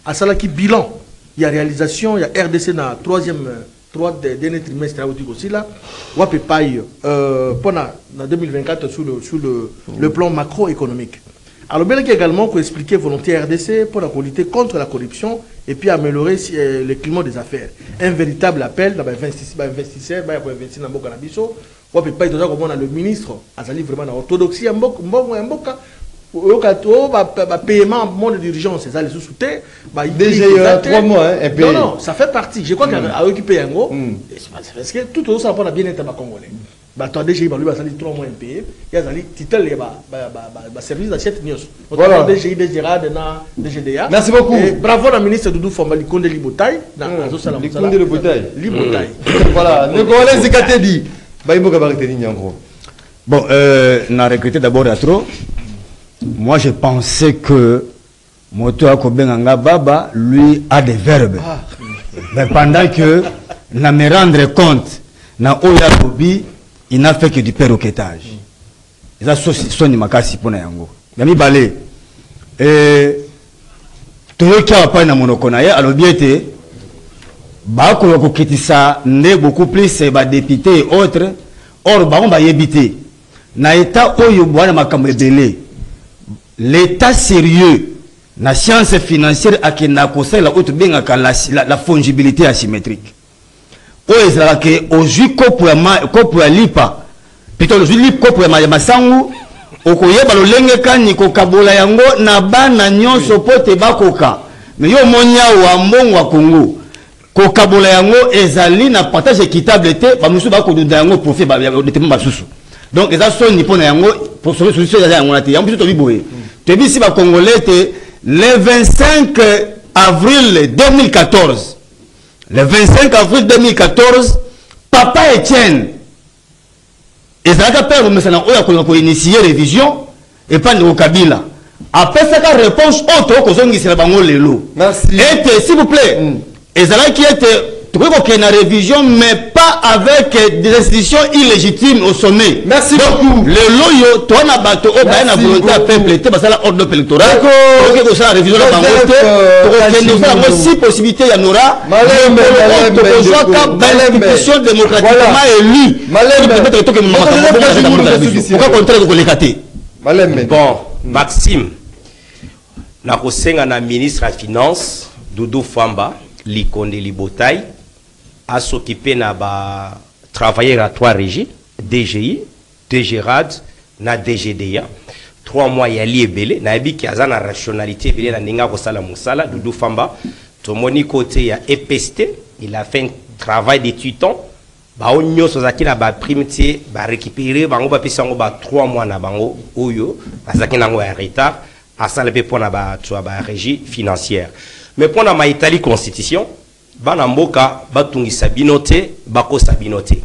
un bilan. Il y a réalisation, il y a RDC dans le dernier trimestre aussi là. On a pendant 2024 sur le plan macroéconomique. Alors, bien également, pour expliquer volonté RDC pour la lutter contre la corruption et puis améliorer le climat des affaires. Un véritable appel dans les investisseurs, pour investir dans le Boka. On peut pas dire que le ministre a vraiment dans l'orthodoxie, un paiement monde d'urgence, c'est ça les sous-soutés. Déjà 3 mois, non, non, ça fait partie. Je crois qu'à occuper un gros, parce que tout le monde ça bien être congolais. Attendez, j'ai eu 3 mois impayés. Il y a des titres, les services d'assiette news. Voilà. Merci beaucoup. Et bravo la ministre Doudou Famba, Likonde Libotaï. Likonde Libotaï. Libotaï. Voilà. Nous allons dit. Bon, on a recruté d'abord à trop. Moi, je pensais que Moto Akobenganga Baba, lui, a des verbes. Mais pendant que, na me rendre compte, na Oya Bobi, il n'a fait que du perroquetage. Et ça, c'est une makasi pour Nayango. Yami Balé. Et Toyoki a pas na monokonaye, alors bien été, Bako Kokitisa, n'est beaucoup plus, bah, député et autres. Or, bah, on va y éviter. Na état Oyo Boana Makamebele. L'état sérieux, la science financière a qui n'a conseillé la fongibilité asymétrique. Aujourd'hui, pour lipa, plutôt aujourd'hui, pour masangu, okoyeba lo lenge kani ko kabola yango na bana nyonso pote bakoka. Mais yo monya wa mbongo wa Congo. Ko kabola yango ezali na partage équitable te, ba musu ba ko dunda yango profit ba de tema basusu. Donc eza so ni pona yango pour sauver solution ya yango na te. Yango to biboye. Te bisi ba congolais te le 25 avril 2014. Le 25 avril 2014, Papa Etienne, et ça a permis de initier révision et pas de Kabila. Après cette réponse, autre que c'est la Merci. Et s'il vous plaît, et ça qui était une révision, mais pas avec des institutions illégitimes au sommet. Merci beaucoup. Le loyo, toi, na bateau, na volonté à peuple, tu vas à l'ordre électoral. Ok, vous la révision de la banque. Si possibilité, il y en aura. Institution démocratiquement élue. Pourquoi contraire de l'écarter? Bon, Maxime, na kosenga na ministre la finance, Doudou Famba, Likonde Libotaï, à s'occuper na ba travailler à 3 régies, DGI, DGRAD, na DGDA. 3 mois ya liebele, na ebi ki azana rationalité belé na ninga ko sala musala, Doudou Famba, to moni côté ya EPST, il a fait un travail d'étude temps. Ba onyo sozaki na ba primitier, ba récupérer bango ba pisango ba 3 mois na bango oyo, azaki nango ya retard, asala pe pona ba twa ba régie financière. Mais pour la Italie constitution, Banamboka, Batungi Sabinote, Bako Sabinote.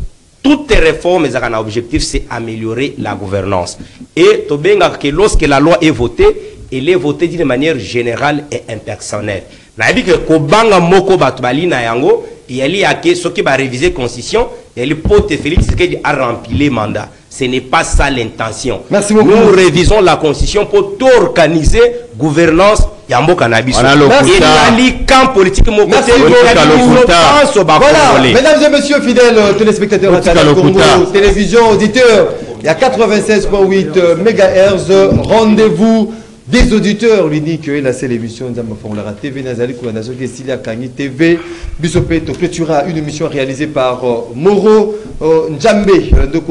Toutes les réformes, leur objectif, c'est améliorer la gouvernance. Et Tobenga, que lorsque la loi est votée, elle est votée d'une manière générale et impersonnelle. Na dit que Kobanga Moko Batbali na yango, il y a ceux qui va réviser la constitution, et le pote Félix qui a rempli les mandats. Ce n'est pas ça l'intention. Merci beaucoup. Nous révisons la constitution pour tout organiser gouvernance. Yambo Cannabis. Voilà, politique. Merci voilà, mesdames et messieurs fidèles téléspectateurs à Congo, télévision, auditeurs, il y a 96.8 MHz, rendez-vous des auditeurs, l'unique et la télévision la TV Nazali Kouanazo Gessilia Kangi TV, Bisopeto clôturera une émission réalisée par Moro Njambe, donc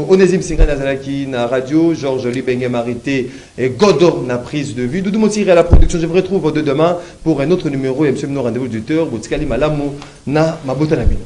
Onésime Singa Nazalaki na radio, Georges Libenge Marité et Godor na prise de vue. Doudou Montiri à la production. Je vous retrouve demain pour un autre numéro et monsieur rendez-vous auditeur, Boutskali Malamu na Mabota Nabino.